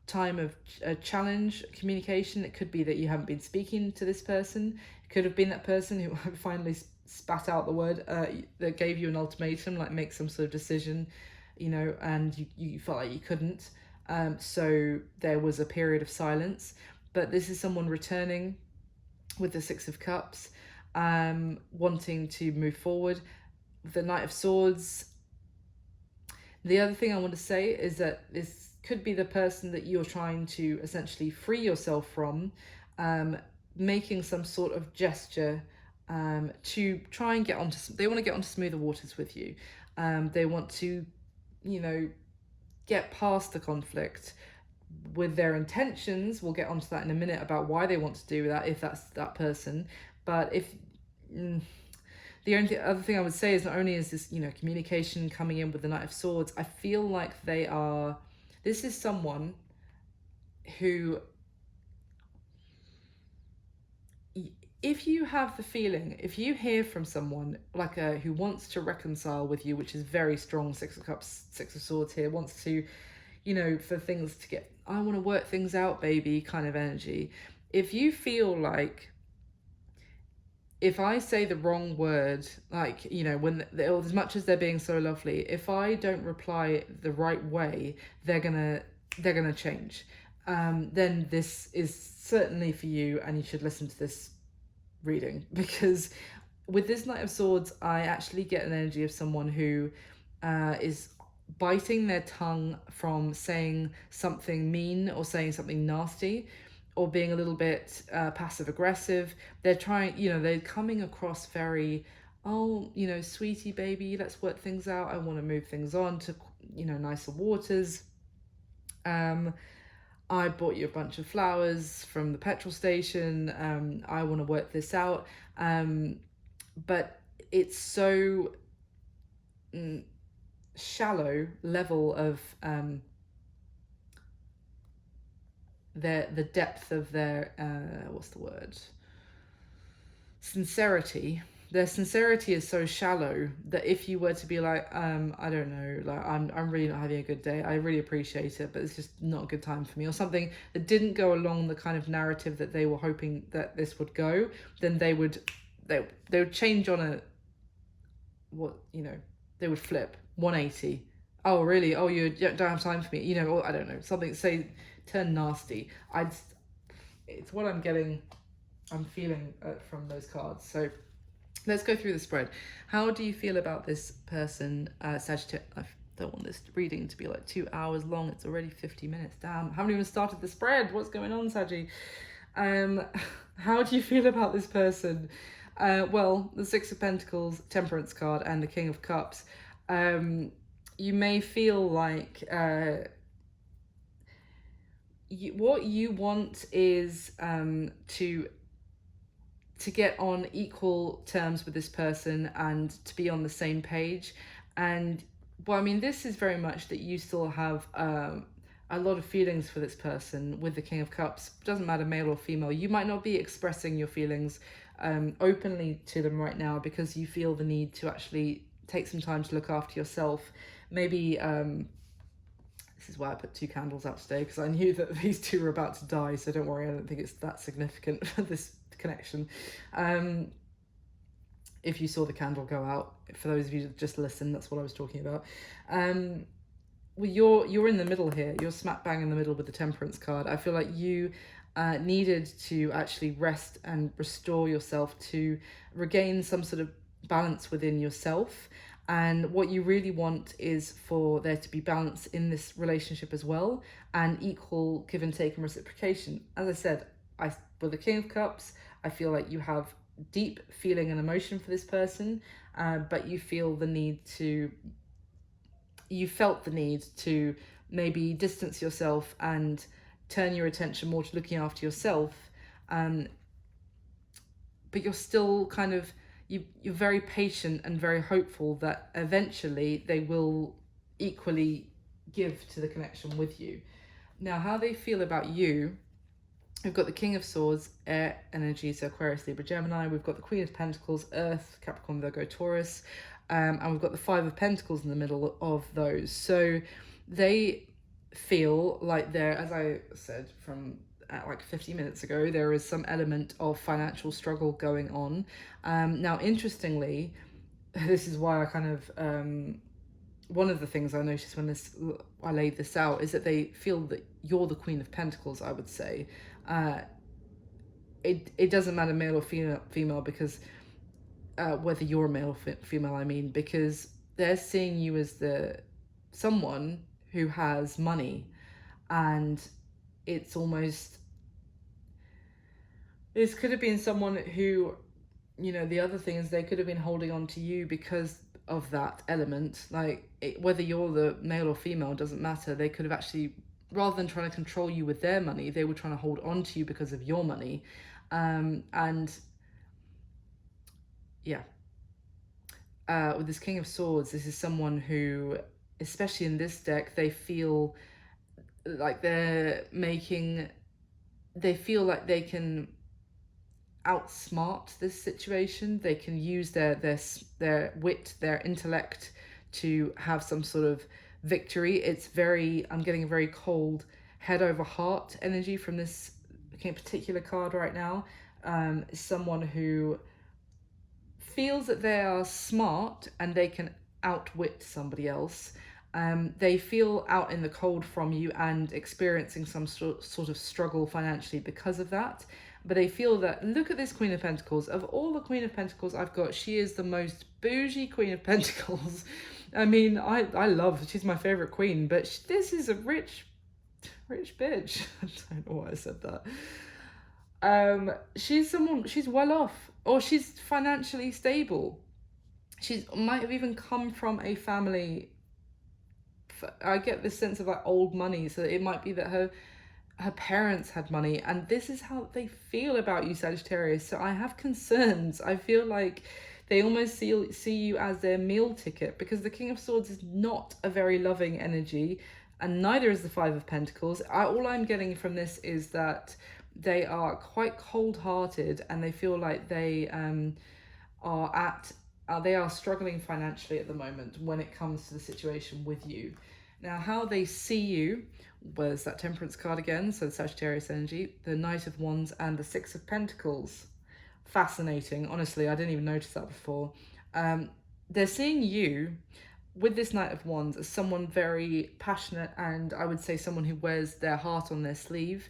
time of challenge communication. It could be that you haven't been speaking to this person. It could have been that person who finally spat out the word that gave you an ultimatum, like make some sort of decision, you know, and you felt like you couldn't. So there was a period of silence. But this is someone returning with the Six of Cups, wanting to move forward. The Knight of Swords. The other thing I want to say is that this could be the person that you're trying to essentially free yourself from, making some sort of gesture to try and get onto, they want to get onto smoother waters with you. They want to, you know, get past the conflict with their intentions. We'll get onto that in a minute about why they want to do that, if that's that person. But if the only other thing I would say is, not only is this, you know, communication coming in with the Knight of Swords, I feel like this is someone who, if you have the feeling, if you hear from someone like who wants to reconcile with you, which is very strong, Six of Cups, Six of Swords here, wants to, you know, for things to get, I want to work things out, baby, kind of energy. If you feel like, if I say the wrong word, like, you know, when as much as they're being so lovely, if I don't reply the right way, they're gonna change. Then this is certainly for you, and you should listen to this reading, because with this Knight of Swords, I actually get an energy of someone who is biting their tongue from saying something mean or saying something nasty, or being a little bit passive aggressive. They're trying, you know, they're coming across very, oh, you know, sweetie baby, let's work things out. I want to move things on to, you know, nicer waters. I bought you a bunch of flowers from the petrol station. I want to work this out. But it's so shallow level of the depth of their what's the word, sincerity. Their sincerity is so shallow that if you were to be like, I don't know, like I'm really not having a good day, I really appreciate it, but it's just not a good time for me, or something that didn't go along the kind of narrative that they were hoping that this would go, then they would change on a, what, you know, they would flip 180. Oh really? Oh, you don't have time for me, you know, or I don't know, something, say, turn nasty. It's what I'm getting, I'm feeling from those cards. So let's go through the spread. How do you feel about this person, Sagittarius? don't want this reading to be like 2 hours long. It's already 50 minutes. Damn, haven't even started the spread. What's going on, Saggy? How do you feel about this person? Well, the Six of Pentacles, Temperance card, and the King of Cups. You may feel like what you want is to get on equal terms with this person and to be on the same page. And well, I mean, this is very much that you still have a lot of feelings for this person with the King of Cups. Doesn't matter male or female. You might not be expressing your feelings openly to them right now because you feel the need to actually take some time to look after yourself. Maybe this is why I put 2 candles out today, because I knew that these 2 were about to die, so don't worry, I don't think it's that significant for this connection. If you saw the candle go out, for those of you that just listen, that's what I was talking about. Well, you're in the middle here. You're smack bang in the middle with the Temperance card. I feel like you needed to actually rest and restore yourself to regain some sort of balance within yourself. And what you really want is for there to be balance in this relationship as well, and equal give and take and reciprocation. As I said, with the King of Cups, I feel like you have deep feeling and emotion for this person, but you felt the need to maybe distance yourself and turn your attention more to looking after yourself. But you're still kind of, you're very patient and very hopeful that eventually they will equally give to the connection with you. Now, how they feel about you, we've got the King of Swords, air energy, so Aquarius, Libra, Gemini. We've got the Queen of Pentacles, Earth, Capricorn, Virgo, Taurus. And we've got the 5 of Pentacles in the middle of those. So they feel like they're, as I said from like 50 minutes ago, there is some element of financial struggle going on. Now, interestingly, this is why I kind of, one of the things I noticed when I laid this out is that they feel that you're the Queen of Pentacles, I would say. It doesn't matter male or female because whether you're a male or female, I mean, because they're seeing you as someone who has money, and it's almost, this could have been someone who, you know, the other thing is they could have been holding on to you because of that element. Like whether you're the male or female doesn't matter. They could have actually, rather than trying to control you with their money, they were trying to hold on to you because of your money. And yeah, with this King of Swords, this is someone who, especially in this deck, they feel like they feel like they can outsmart this situation. They can use their wit, their intellect to have some sort of victory. It's very, I'm getting a very cold head over heart energy from this particular card right now. Someone who feels that they are smart and they can outwit somebody else. They feel out in the cold from you and experiencing some sort of struggle financially because of that. But they feel that, look at this Queen of Pentacles. Of all the Queen of Pentacles I've got, she is the most bougie Queen of Pentacles. I mean, I love, she's my favorite queen, but this is a rich bitch. I don't know why I said that. She's well off, or she's financially stable. She might have even come from a family, I get this sense of like old money, so it might be that her parents had money, and this is how they feel about you, Sagittarius. So I have concerns. I feel like they almost see you as their meal ticket, because the King of Swords is not a very loving energy, and neither is the 5 of Pentacles. All I'm getting from this is that they are quite cold-hearted, and they feel like they are struggling financially at the moment when it comes to the situation with you. Now, how they see you was that Temperance card again, so the Sagittarius energy, the Knight of Wands, and the 6 of Pentacles. Fascinating. Honestly, I didn't even notice that before. They're seeing you with this Knight of Wands as someone very passionate, and I would say someone who wears their heart on their sleeve.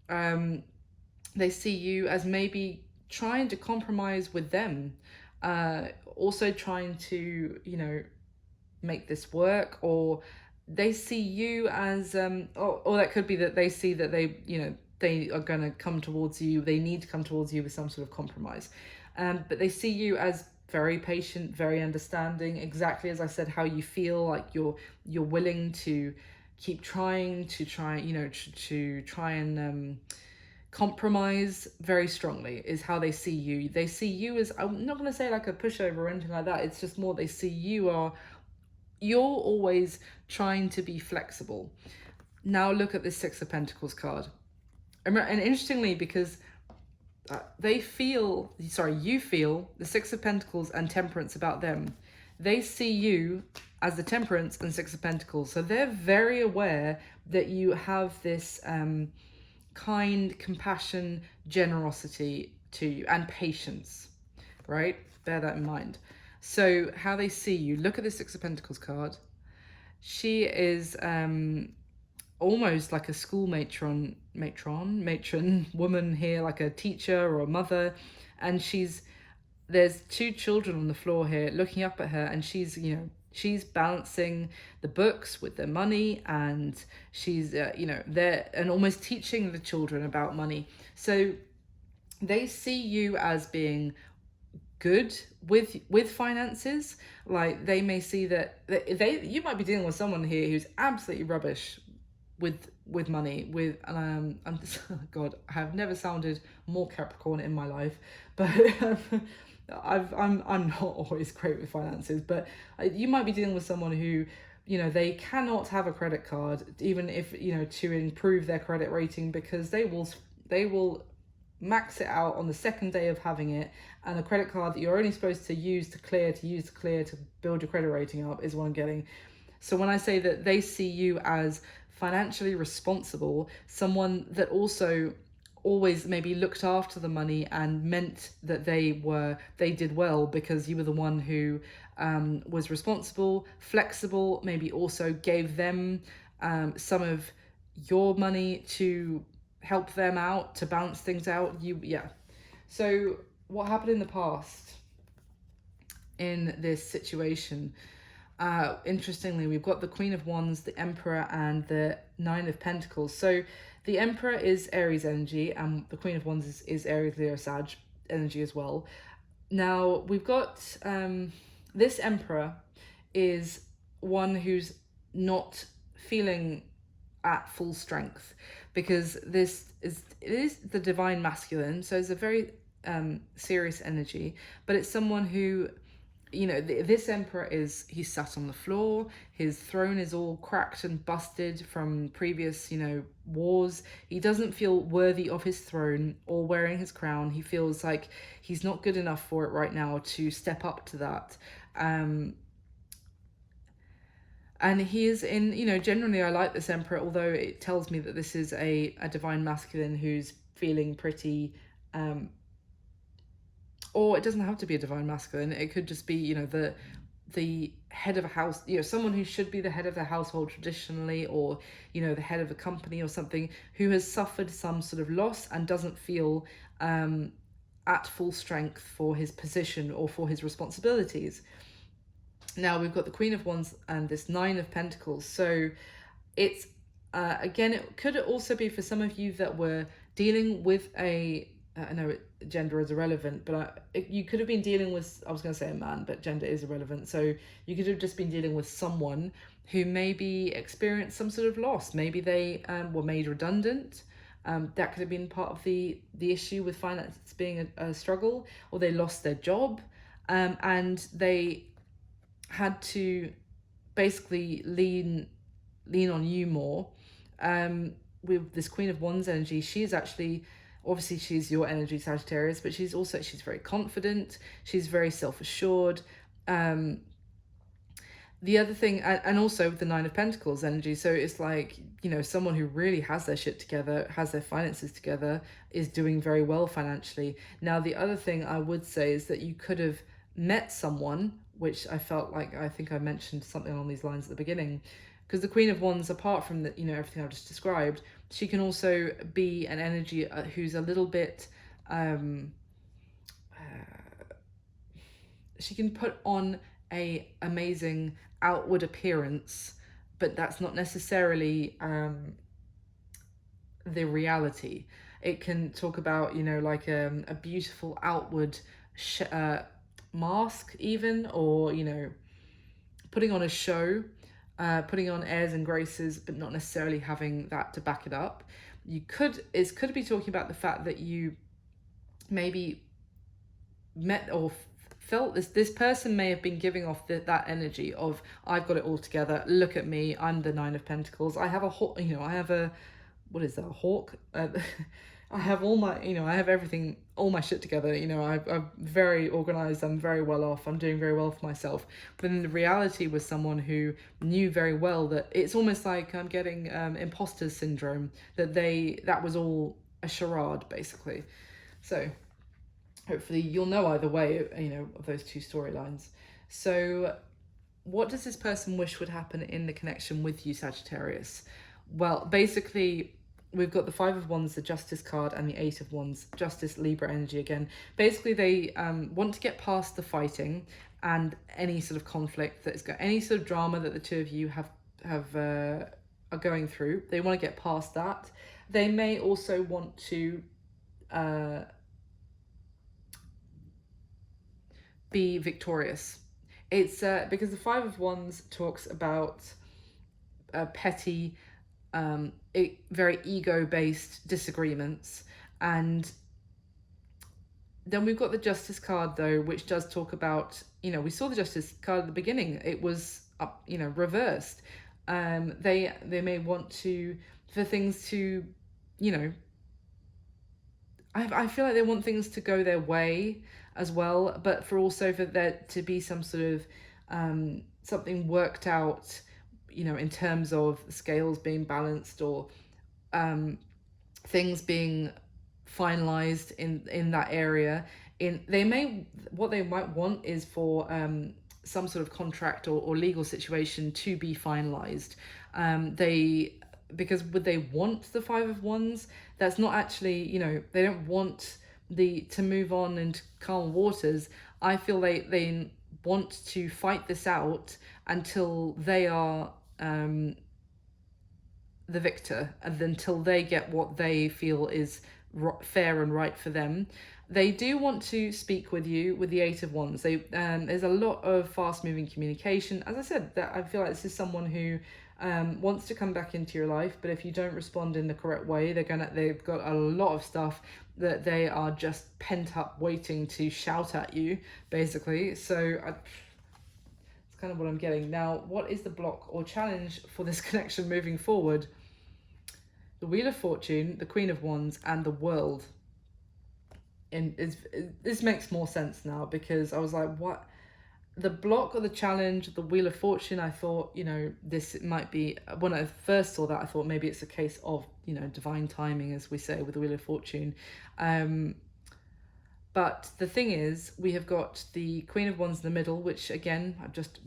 They see you as maybe trying to compromise with them, also trying to, you know, make this work, or they see you as or that could be that they see that they, you know, they are going to come towards you, they need to come towards you with some sort of compromise, but they see you as very patient, very understanding, exactly as I said, how you feel, like you're willing to keep trying to try, you know, to try and compromise very strongly is how they see you. They see you as, I'm not going to say like a pushover or anything like that, it's just more they see you are, you're always trying to be flexible. Now look at this Six of Pentacles card. And interestingly, because you feel the Six of Pentacles and Temperance about them. They see you as the Temperance and Six of Pentacles. So they're very aware that you have this kind, compassion, generosity to you, and patience, right? Bear that in mind. So how they see you, look at the Six of Pentacles card. She is almost like a school matron woman here, like a teacher or a mother, and there's two children on the floor here looking up at her, and she's, you know, she's balancing the books with their money, and she's you know, there and almost teaching the children about money. So they see you as being good with finances. Like they may see that you might be dealing with someone here who's absolutely rubbish with money, with I'm just, God, I have never sounded more Capricorn in my life, but I'm not always great with finances. But you might be dealing with someone who, you know, they cannot have a credit card, even if, you know, to improve their credit rating, because they will max it out on the second day of having it, and a credit card that you're only supposed to use to clear to build your credit rating up is what I'm getting. So when I say that they see you as financially responsible, someone that also always maybe looked after the money and meant that they did well because you were the one who was responsible, flexible, maybe also gave them some of your money to help them out, to balance things out. So what happened in the past in this situation? Interestingly, we've got the Queen of Wands, the Emperor, and the Nine of Pentacles. So the Emperor is Aries energy, and the Queen of Wands is Aries, Leo, Sag energy as well. Now we've got this Emperor is one who's not feeling at full strength, because it is the divine masculine, so it's a very serious energy, but it's someone who, you know, this Emperor he's sat on the floor, his throne is all cracked and busted from previous, you know, wars. He doesn't feel worthy of his throne or wearing his crown. He feels like he's not good enough for it right now to step up to that. And he is in, you know, generally I like this Emperor, although it tells me that this is a divine masculine who's feeling pretty, or it doesn't have to be a divine masculine. It could just be, you know, the head of a house, you know, someone who should be the head of the household traditionally, or, you know, the head of a company or something, who has suffered some sort of loss and doesn't feel at full strength for his position or for his responsibilities. Now we've got the Queen of Wands and this Nine of Pentacles. So it's, again, it could also be for some of you that were dealing with I know gender is irrelevant, but you could have been dealing with, I was going to say a man, but gender is irrelevant. So you could have just been dealing with someone who maybe experienced some sort of loss. Maybe they were made redundant. That could have been part of the issue with finance being a struggle, or they lost their job, and they had to basically lean on you more. With this Queen of Wands energy, she's actually, obviously she's your energy, Sagittarius, but she's very confident, she's very self-assured. The other thing, and also the Nine of Pentacles energy, so it's like, you know, someone who really has their shit together, has their finances together, is doing very well financially. Now the other thing I would say is that you could have met someone, which I felt like, I think I mentioned something along these lines at the beginning, because the Queen of Wands, apart from the, you know, everything I've just described, she can also be an energy who's a little bit, she can put on a amazing outward appearance, but that's not necessarily the reality. It can talk about, you know, like a beautiful outward mask even, or, you know, putting on a show, putting on airs and graces, but not necessarily having that to back it up. Could be talking about the fact that you maybe met or felt this person may have been giving off that energy of, I've got it all together, look at me, I'm the Nine of Pentacles, I have a I have a, what is that, a hawk? I have all my, you know, I have everything, all my shit together, you know, I'm very organized, I'm very well off, I'm doing very well for myself. But then the reality was someone who knew very well that it's almost like I'm getting imposter syndrome, that was all a charade, basically. So hopefully you'll know either way, you know, of those two storylines. So what does this person wish would happen in the connection with you, Sagittarius? Well, basically, we've got the Five of Wands, the Justice card, and the Eight of Wands, Justice, Libra energy again. Basically, they want to get past the fighting and any sort of conflict that's got any sort of drama that the two of you are going through. They want to get past that. They may also want to be victorious. It's because the Five of Wands talks about petty, very ego-based disagreements, and then we've got the Justice card though, which does talk about, you know, we saw the Justice card at the beginning, it was up, you know, reversed. They may want for things to, you know, I feel like they want things to go their way as well, but for there to be some sort of something worked out, you know, in terms of scales being balanced, or things being finalized in that area. What they might want is for some sort of contract or legal situation to be finalized. Because would they want the Five of Wands? That's not actually, you know, they don't want to move on into calm waters. I feel they want to fight this out until they are the victor, and until they get what they feel is fair and right for them. They do want to speak with you with the Eight of Wands. There's a lot of fast-moving communication. As I said, that I feel like this is someone who wants to come back into your life, but if you don't respond in the correct way, they've got a lot of stuff that they are just pent up waiting to shout at you, basically. So it's kind of what I'm getting. Now, what is the block or challenge for this connection moving forward? The Wheel of Fortune, the Queen of Wands, and the World. And this makes more sense now, because I was like, what? The block or the challenge, the Wheel of Fortune, I thought, you know, this might be, when I first saw that, I thought maybe it's a case of, you know, divine timing, as we say with the Wheel of Fortune. But the thing is, we have got the Queen of Wands in the middle, which again, I've just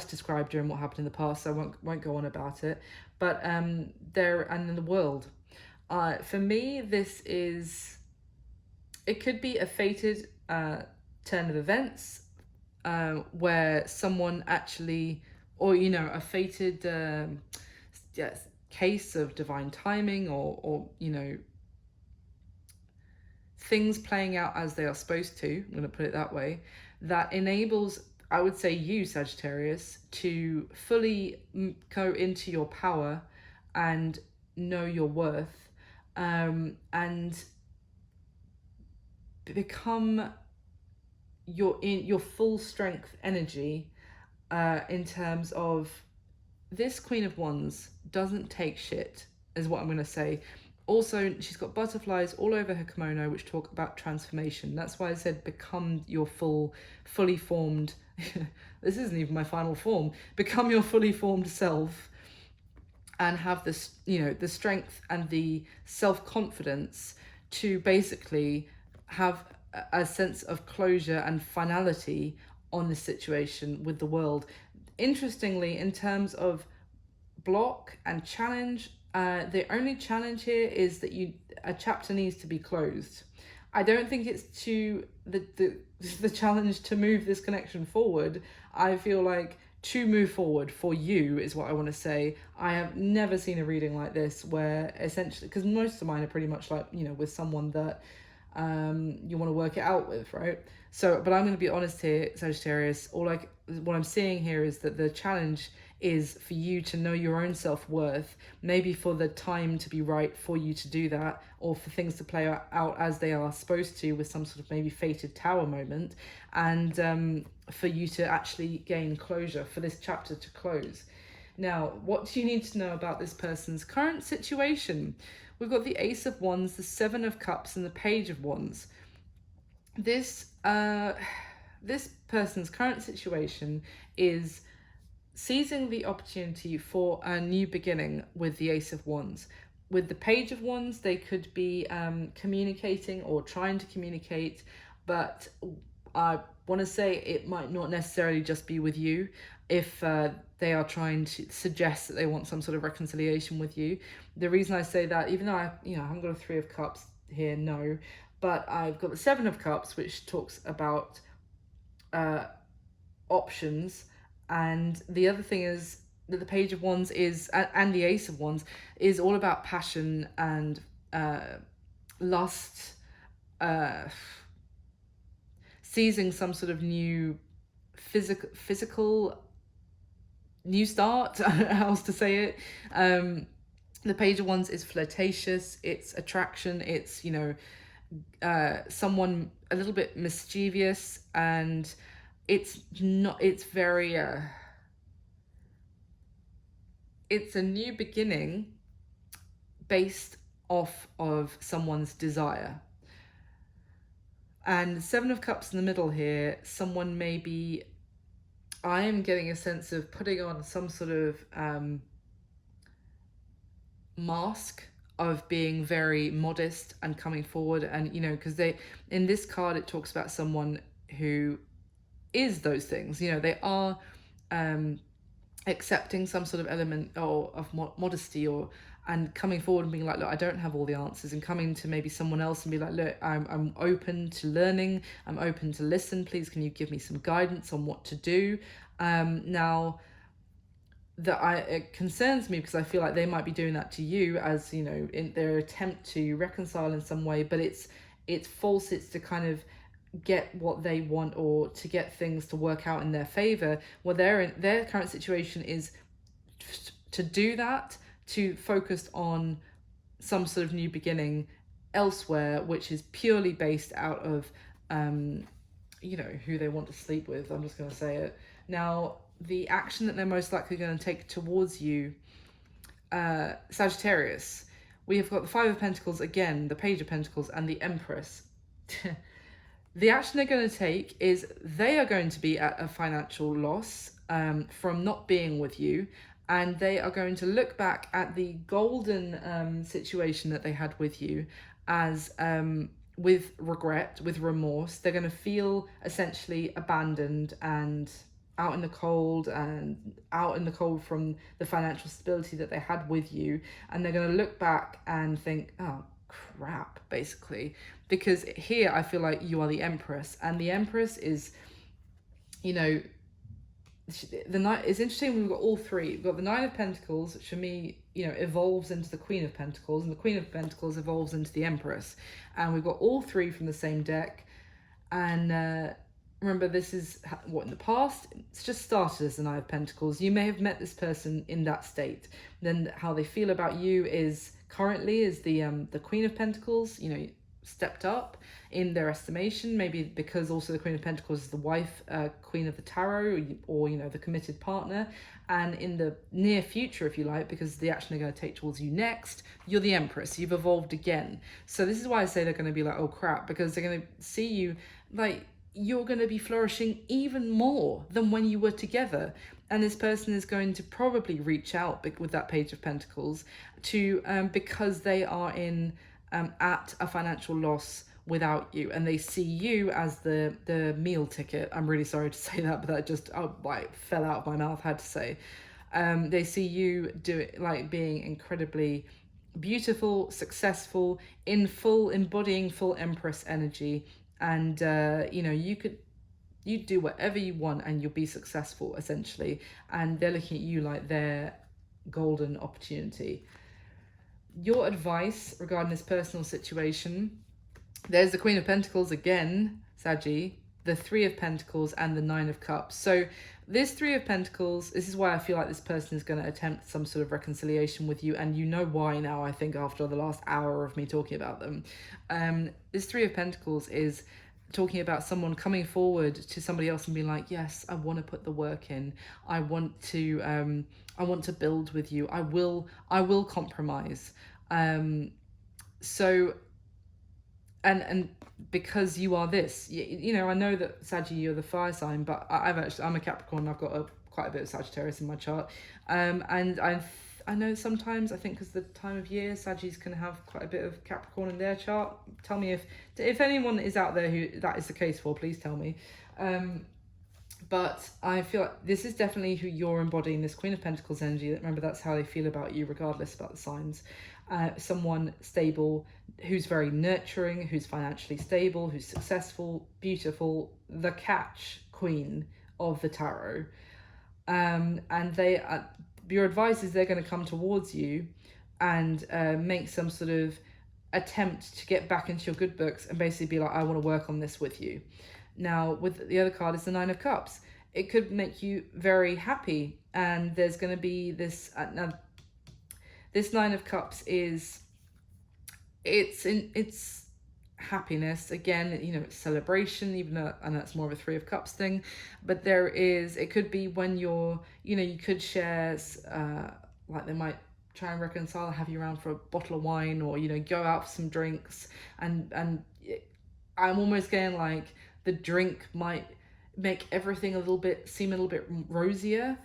described during what happened in the past, so I won't go on about it. But and then the World. For me, it could be a fated turn of events, where someone actually, or, you know, a fated case of divine timing, or you know, things playing out as they are supposed to, I'm going to put it that way, that enables, I would say, you, Sagittarius, to fully go into your power and know your worth, and become your full strength energy, in terms of, this Queen of Wands doesn't take shit, is what I'm going to say. Also, she's got butterflies all over her kimono, which talk about transformation. That's why I said become your fully formed, this isn't even my final form, become your fully formed self, and have this, you know, the strength and the self-confidence to basically have a sense of closure and finality on the situation with the World. Interestingly, in terms of block and challenge, the only challenge here is that a chapter needs to be closed. I don't think it's the challenge to move this connection forward. I feel like to move forward for you is what I want to say. I have never seen a reading like this where essentially, because most of mine are pretty much like, you know, with someone that you want to work it out with, right? So, but I'm going to be honest here, Sagittarius. What I'm seeing here is that the challenge is for you to know your own self-worth, maybe for the time to be right for you to do that, or for things to play out as they are supposed to, with some sort of maybe fated tower moment, and for you to actually gain closure, for this chapter to close. Now, what do you need to know about this person's current situation? We've got the Ace of Wands, the Seven of Cups, and the Page of Wands. This person's current situation is seizing the opportunity for a new beginning with the Ace of Wands. With the Page of Wands, they could be communicating or trying to communicate, but I want to say it might not necessarily just be with you. If they are trying to suggest that they want some sort of reconciliation with you. The reason I say that, even though I haven't got a Three of Cups here, no, but I've got the Seven of Cups, which talks about options. And the other thing is that the Page of Wands is, and the Ace of Wands is all about passion and lust, seizing some sort of new physical new start. I don't know how else to say it. The Page of Wands is flirtatious, it's attraction, it's, you know, someone a little bit mischievous, and it's very it's a new beginning based off of someone's desire. And the Seven of Cups in the middle here, someone maybe, I am getting a sense of putting on some sort of mask of being very modest and coming forward, and, you know, because in this card it talks about someone who is those things, you know, they are accepting some sort of element of modesty, and coming forward and being like, look, I don't have all the answers, and coming to maybe someone else and be like, look, I'm open to learning, I'm open to listen, please can you give me some guidance on what to do. Now that it concerns me, because I feel like they might be doing that to you, as, you know, in their attempt to reconcile in some way, but it's false. It's to kind of get what they want, or to get things to work out in their favor. Well, their current situation is to do that, to focus on some sort of new beginning elsewhere, which is purely based out of you know, who they want to sleep with. I'm just going to say it now. The action that they're most likely going to take towards you, Sagittarius, we have got the Five of Pentacles again, the Page of Pentacles, and the Empress. The action they're going to take is they are going to be at a financial loss from not being with you, and they are going to look back at the golden situation that they had with you as with regret, with remorse. They're going to feel essentially abandoned and out in the cold, from the financial stability that they had with you, and they're going to look back and think, oh crap, basically, because here I feel like you are the Empress, and the Empress is, you know, the night is interesting. We've got all three. We've got the Nine of Pentacles, which for me, you know, evolves into the Queen of Pentacles, and the Queen of Pentacles evolves into the Empress, and we've got all three from the same deck. And remember, this is what in the past, it's just started as the Nine of Pentacles. You may have met this person in that state. Then how they feel about you is currently is the Queen of Pentacles, you know, stepped up in their estimation, maybe because also the Queen of Pentacles is the wife, Queen of the Tarot, or you know, the committed partner. And in the near future, if you like, because the action they're going to take towards you next, you're the Empress, you've evolved again. So this is why I say they're going to be like, oh crap, because they're going to see you like you're going to be flourishing even more than when you were together. And this person is going to probably reach out with that Page of Pentacles to because they are in at a financial loss without you, and they see you as the meal ticket. I'm really sorry to say that, but that just like fell out of my mouth, I had to say. They see you being incredibly beautiful, successful, embodying full Empress energy, and you know, you could You do whatever you want and you'll be successful, essentially. And they're looking at you like their golden opportunity. Your advice regarding this personal situation, there's the Queen of Pentacles again, Saggy, the Three of Pentacles, and the Nine of Cups. So this Three of Pentacles, this is why I feel like this person is going to attempt some sort of reconciliation with you, and you know why now, I think, after the last hour of me talking about them. This Three of Pentacles is talking about someone coming forward to somebody else and being like, yes, I want to put the work in. I want to build with you. I will compromise. So and because you are this, you know, I know that Saggy, you're the fire sign, but I'm a Capricorn. I've got quite a bit of Sagittarius in my chart, and I know sometimes, I think because the time of year, Sagittarius can have quite a bit of Capricorn in their chart. Tell me if anyone is out there who that is the case for, please tell me. But I feel like this is definitely who you're embodying, this Queen of Pentacles energy. Remember, that's how they feel about you, regardless about the signs. Someone stable, who's very nurturing, who's financially stable, who's successful, beautiful, the catch queen of the tarot. And they, your advice is they're going to come towards you and make some sort of attempt to get back into your good books and basically be like, I want to work on this with you. Now, with the other card is the Nine of Cups. It could make you very happy, and there's going to be this. Now, this Nine of Cups is, it's happiness again. You know, it's celebration. Even though I know it's more of a Three of Cups thing, but there is. It could be when you're, you know, you could share. Like they might try and reconcile, have you around for a bottle of wine, or you know, go out for some drinks, and I'm almost getting like, the drink might make everything seem a little bit rosier.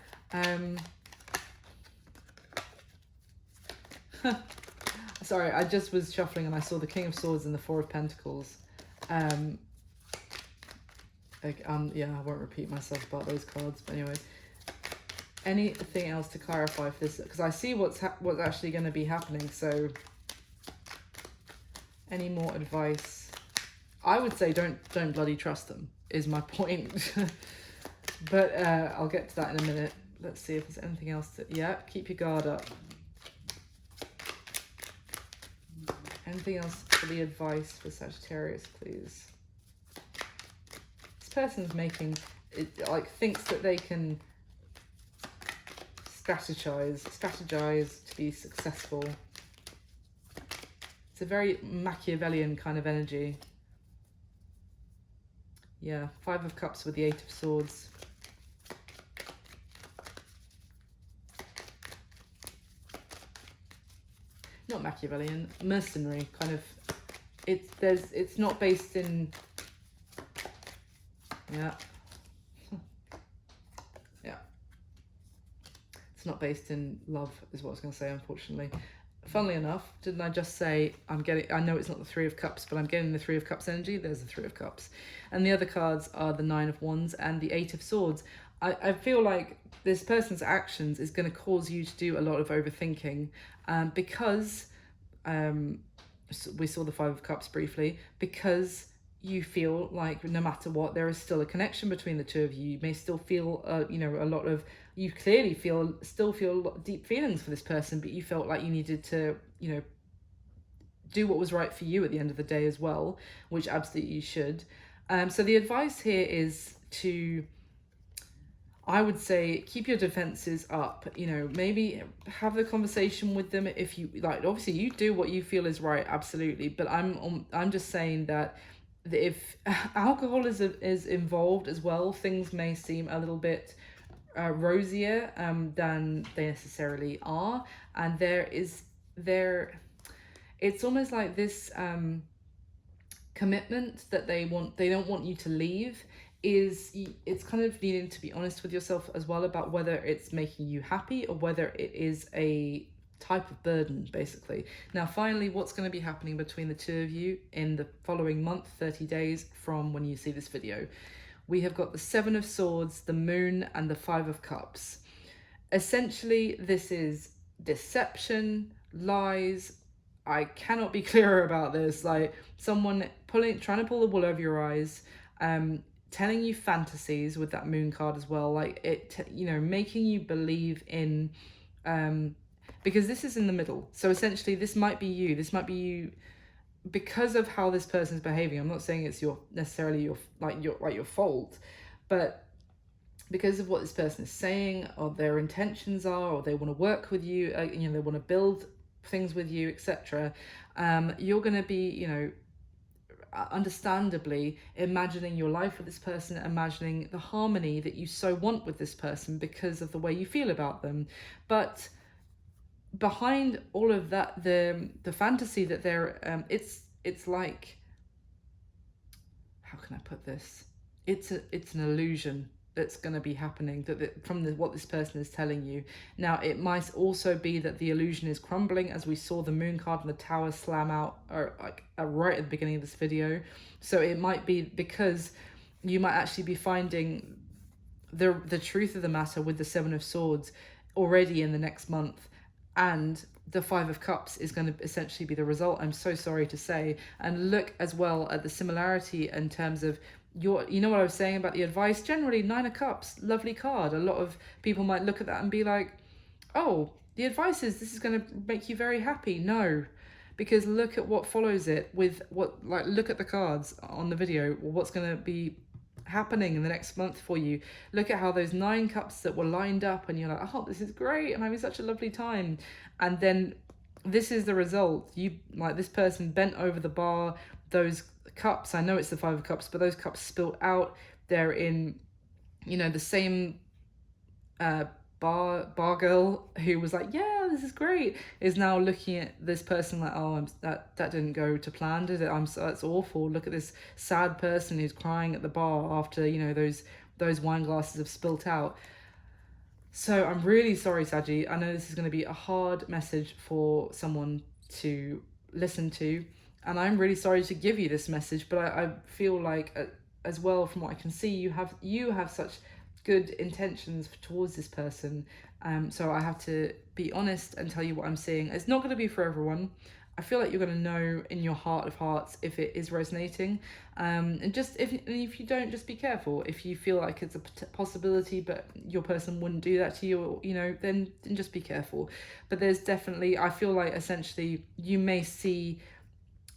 Sorry, I just was shuffling and I saw the King of Swords and the Four of Pentacles. Yeah, I won't repeat myself about those cards, but anyway. Anything else to clarify for this? Because I see what's actually going to be happening. So, any more advice? I would say don't bloody trust them, is my point. But I'll get to that in a minute. Let's see if there's anything else. Yeah, keep your guard up. Anything else for the advice for Sagittarius, please? This person's making it, like, thinks that they can strategize to be successful. It's a very Machiavellian kind of energy. Yeah, Five of Cups with the Eight of Swords. Not Machiavellian, mercenary kind of. It's not based in. Yeah. Yeah. It's not based in love, is what I was going to say, unfortunately. Funnily enough, didn't I just say I know it's not the Three of Cups, but I'm getting the Three of Cups energy. There's the Three of Cups. And the other cards are the Nine of Wands and the Eight of Swords. I feel like this person's actions is going to cause you to do a lot of overthinking, because we saw the Five of Cups briefly, because you feel like no matter what, there is still a connection between the two of you. You may still feel, you clearly still feel a lot of deep feelings for this person, but you felt like you needed to, do what was right for you at the end of the day as well, which absolutely you should. So the advice here is to, I would say, keep your defenses up. Maybe have the conversation with them if you like. Obviously, you do what you feel is right, absolutely. But I'm just saying that if alcohol is involved as well, things may seem a little bit rosier than they necessarily are, and it's almost like this commitment that they don't want you to leave. It's kind of needing to be honest with yourself as well about whether it's making you happy or whether it is a type of burden, basically. Now, finally, what's going to be happening between the two of you in the following month, 30 days from when you see this video? We have got the Seven of Swords, the Moon, and the Five of Cups. Essentially, this is deception, lies. I cannot be clearer about this. Like someone trying to pull the wool over your eyes. telling you fantasies with that moon card as well, like it, you know, making you believe in, because this is in the middle. So essentially this might be you because of how this person's behaving. I'm not saying it's necessarily your fault, but because of what this person is saying, or their intentions are, or they want to work with you, you know, they want to build things with you, etc. You're going to be, you know, understandably imagining your life with this person, imagining the harmony that you so want with this person because of the way you feel about them. But behind all of that, the fantasy that they're it's like, how can I put this, it's an illusion that's going to be happening, from what this person is telling you. Now, it might also be that the illusion is crumbling, as we saw the moon card and the tower slam out, or like right at the beginning of this video. So it might be because you might actually be finding the truth of the matter with the Seven of Swords already in the next month, and the Five of Cups is going to essentially be the result, I'm so sorry to say. And look as well at the similarity in terms of you know what I was saying about the advice. Generally, Nine of Cups, lovely card. A lot of people might look at that and be like, oh, the advice is this is going to make you very happy. No, because look at what follows it with look at the cards on the video, what's going to be happening in the next month for you. Look at how those 9 cups that were lined up, and you're like, oh, this is great, I'm having such a lovely time. And then this is the result. You, like, this person bent over the bar, those cups, I know it's the 5 of Cups, but those cups spilled out. They're in, you know, the same bar girl who was like, yeah, this is great, is now looking at this person like, oh, that didn't go to plan, did it? That's awful. Look at this sad person who's crying at the bar after, you know, those wine glasses have spilt out. So I'm really sorry, Saggy. I know this is going to be a hard message for someone to listen to, and I'm really sorry to give you this message, but I feel like, as well, from what I can see, you have such good intentions towards this person. So I have to be honest and tell you what I'm seeing. It's not going to be for everyone. I feel like you're going to know in your heart of hearts if it is resonating. And just if you don't, just be careful. If you feel like it's a possibility, but your person wouldn't do that to you, you know, then just be careful. But there's definitely, I feel like essentially you may see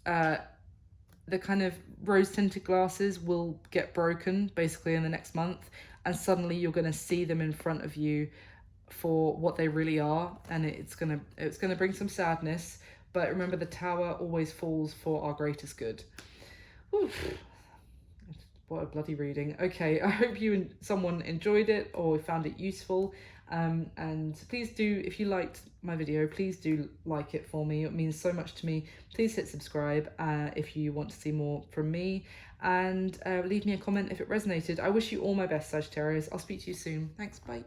the kind of rose-tinted glasses will get broken basically in the next month, and suddenly you're going to see them in front of you for what they really are, and it's gonna bring some sadness. But remember, the tower always falls for our greatest good. Oof. What a bloody reading. Okay, I hope someone enjoyed it or found it useful. And please do, if you liked my video, please do like it for me. It means so much to me. Please hit subscribe if you want to see more from me, and leave me a comment if it resonated. I wish you all my best, Sagittarius. I'll speak to you soon. Thanks, bye.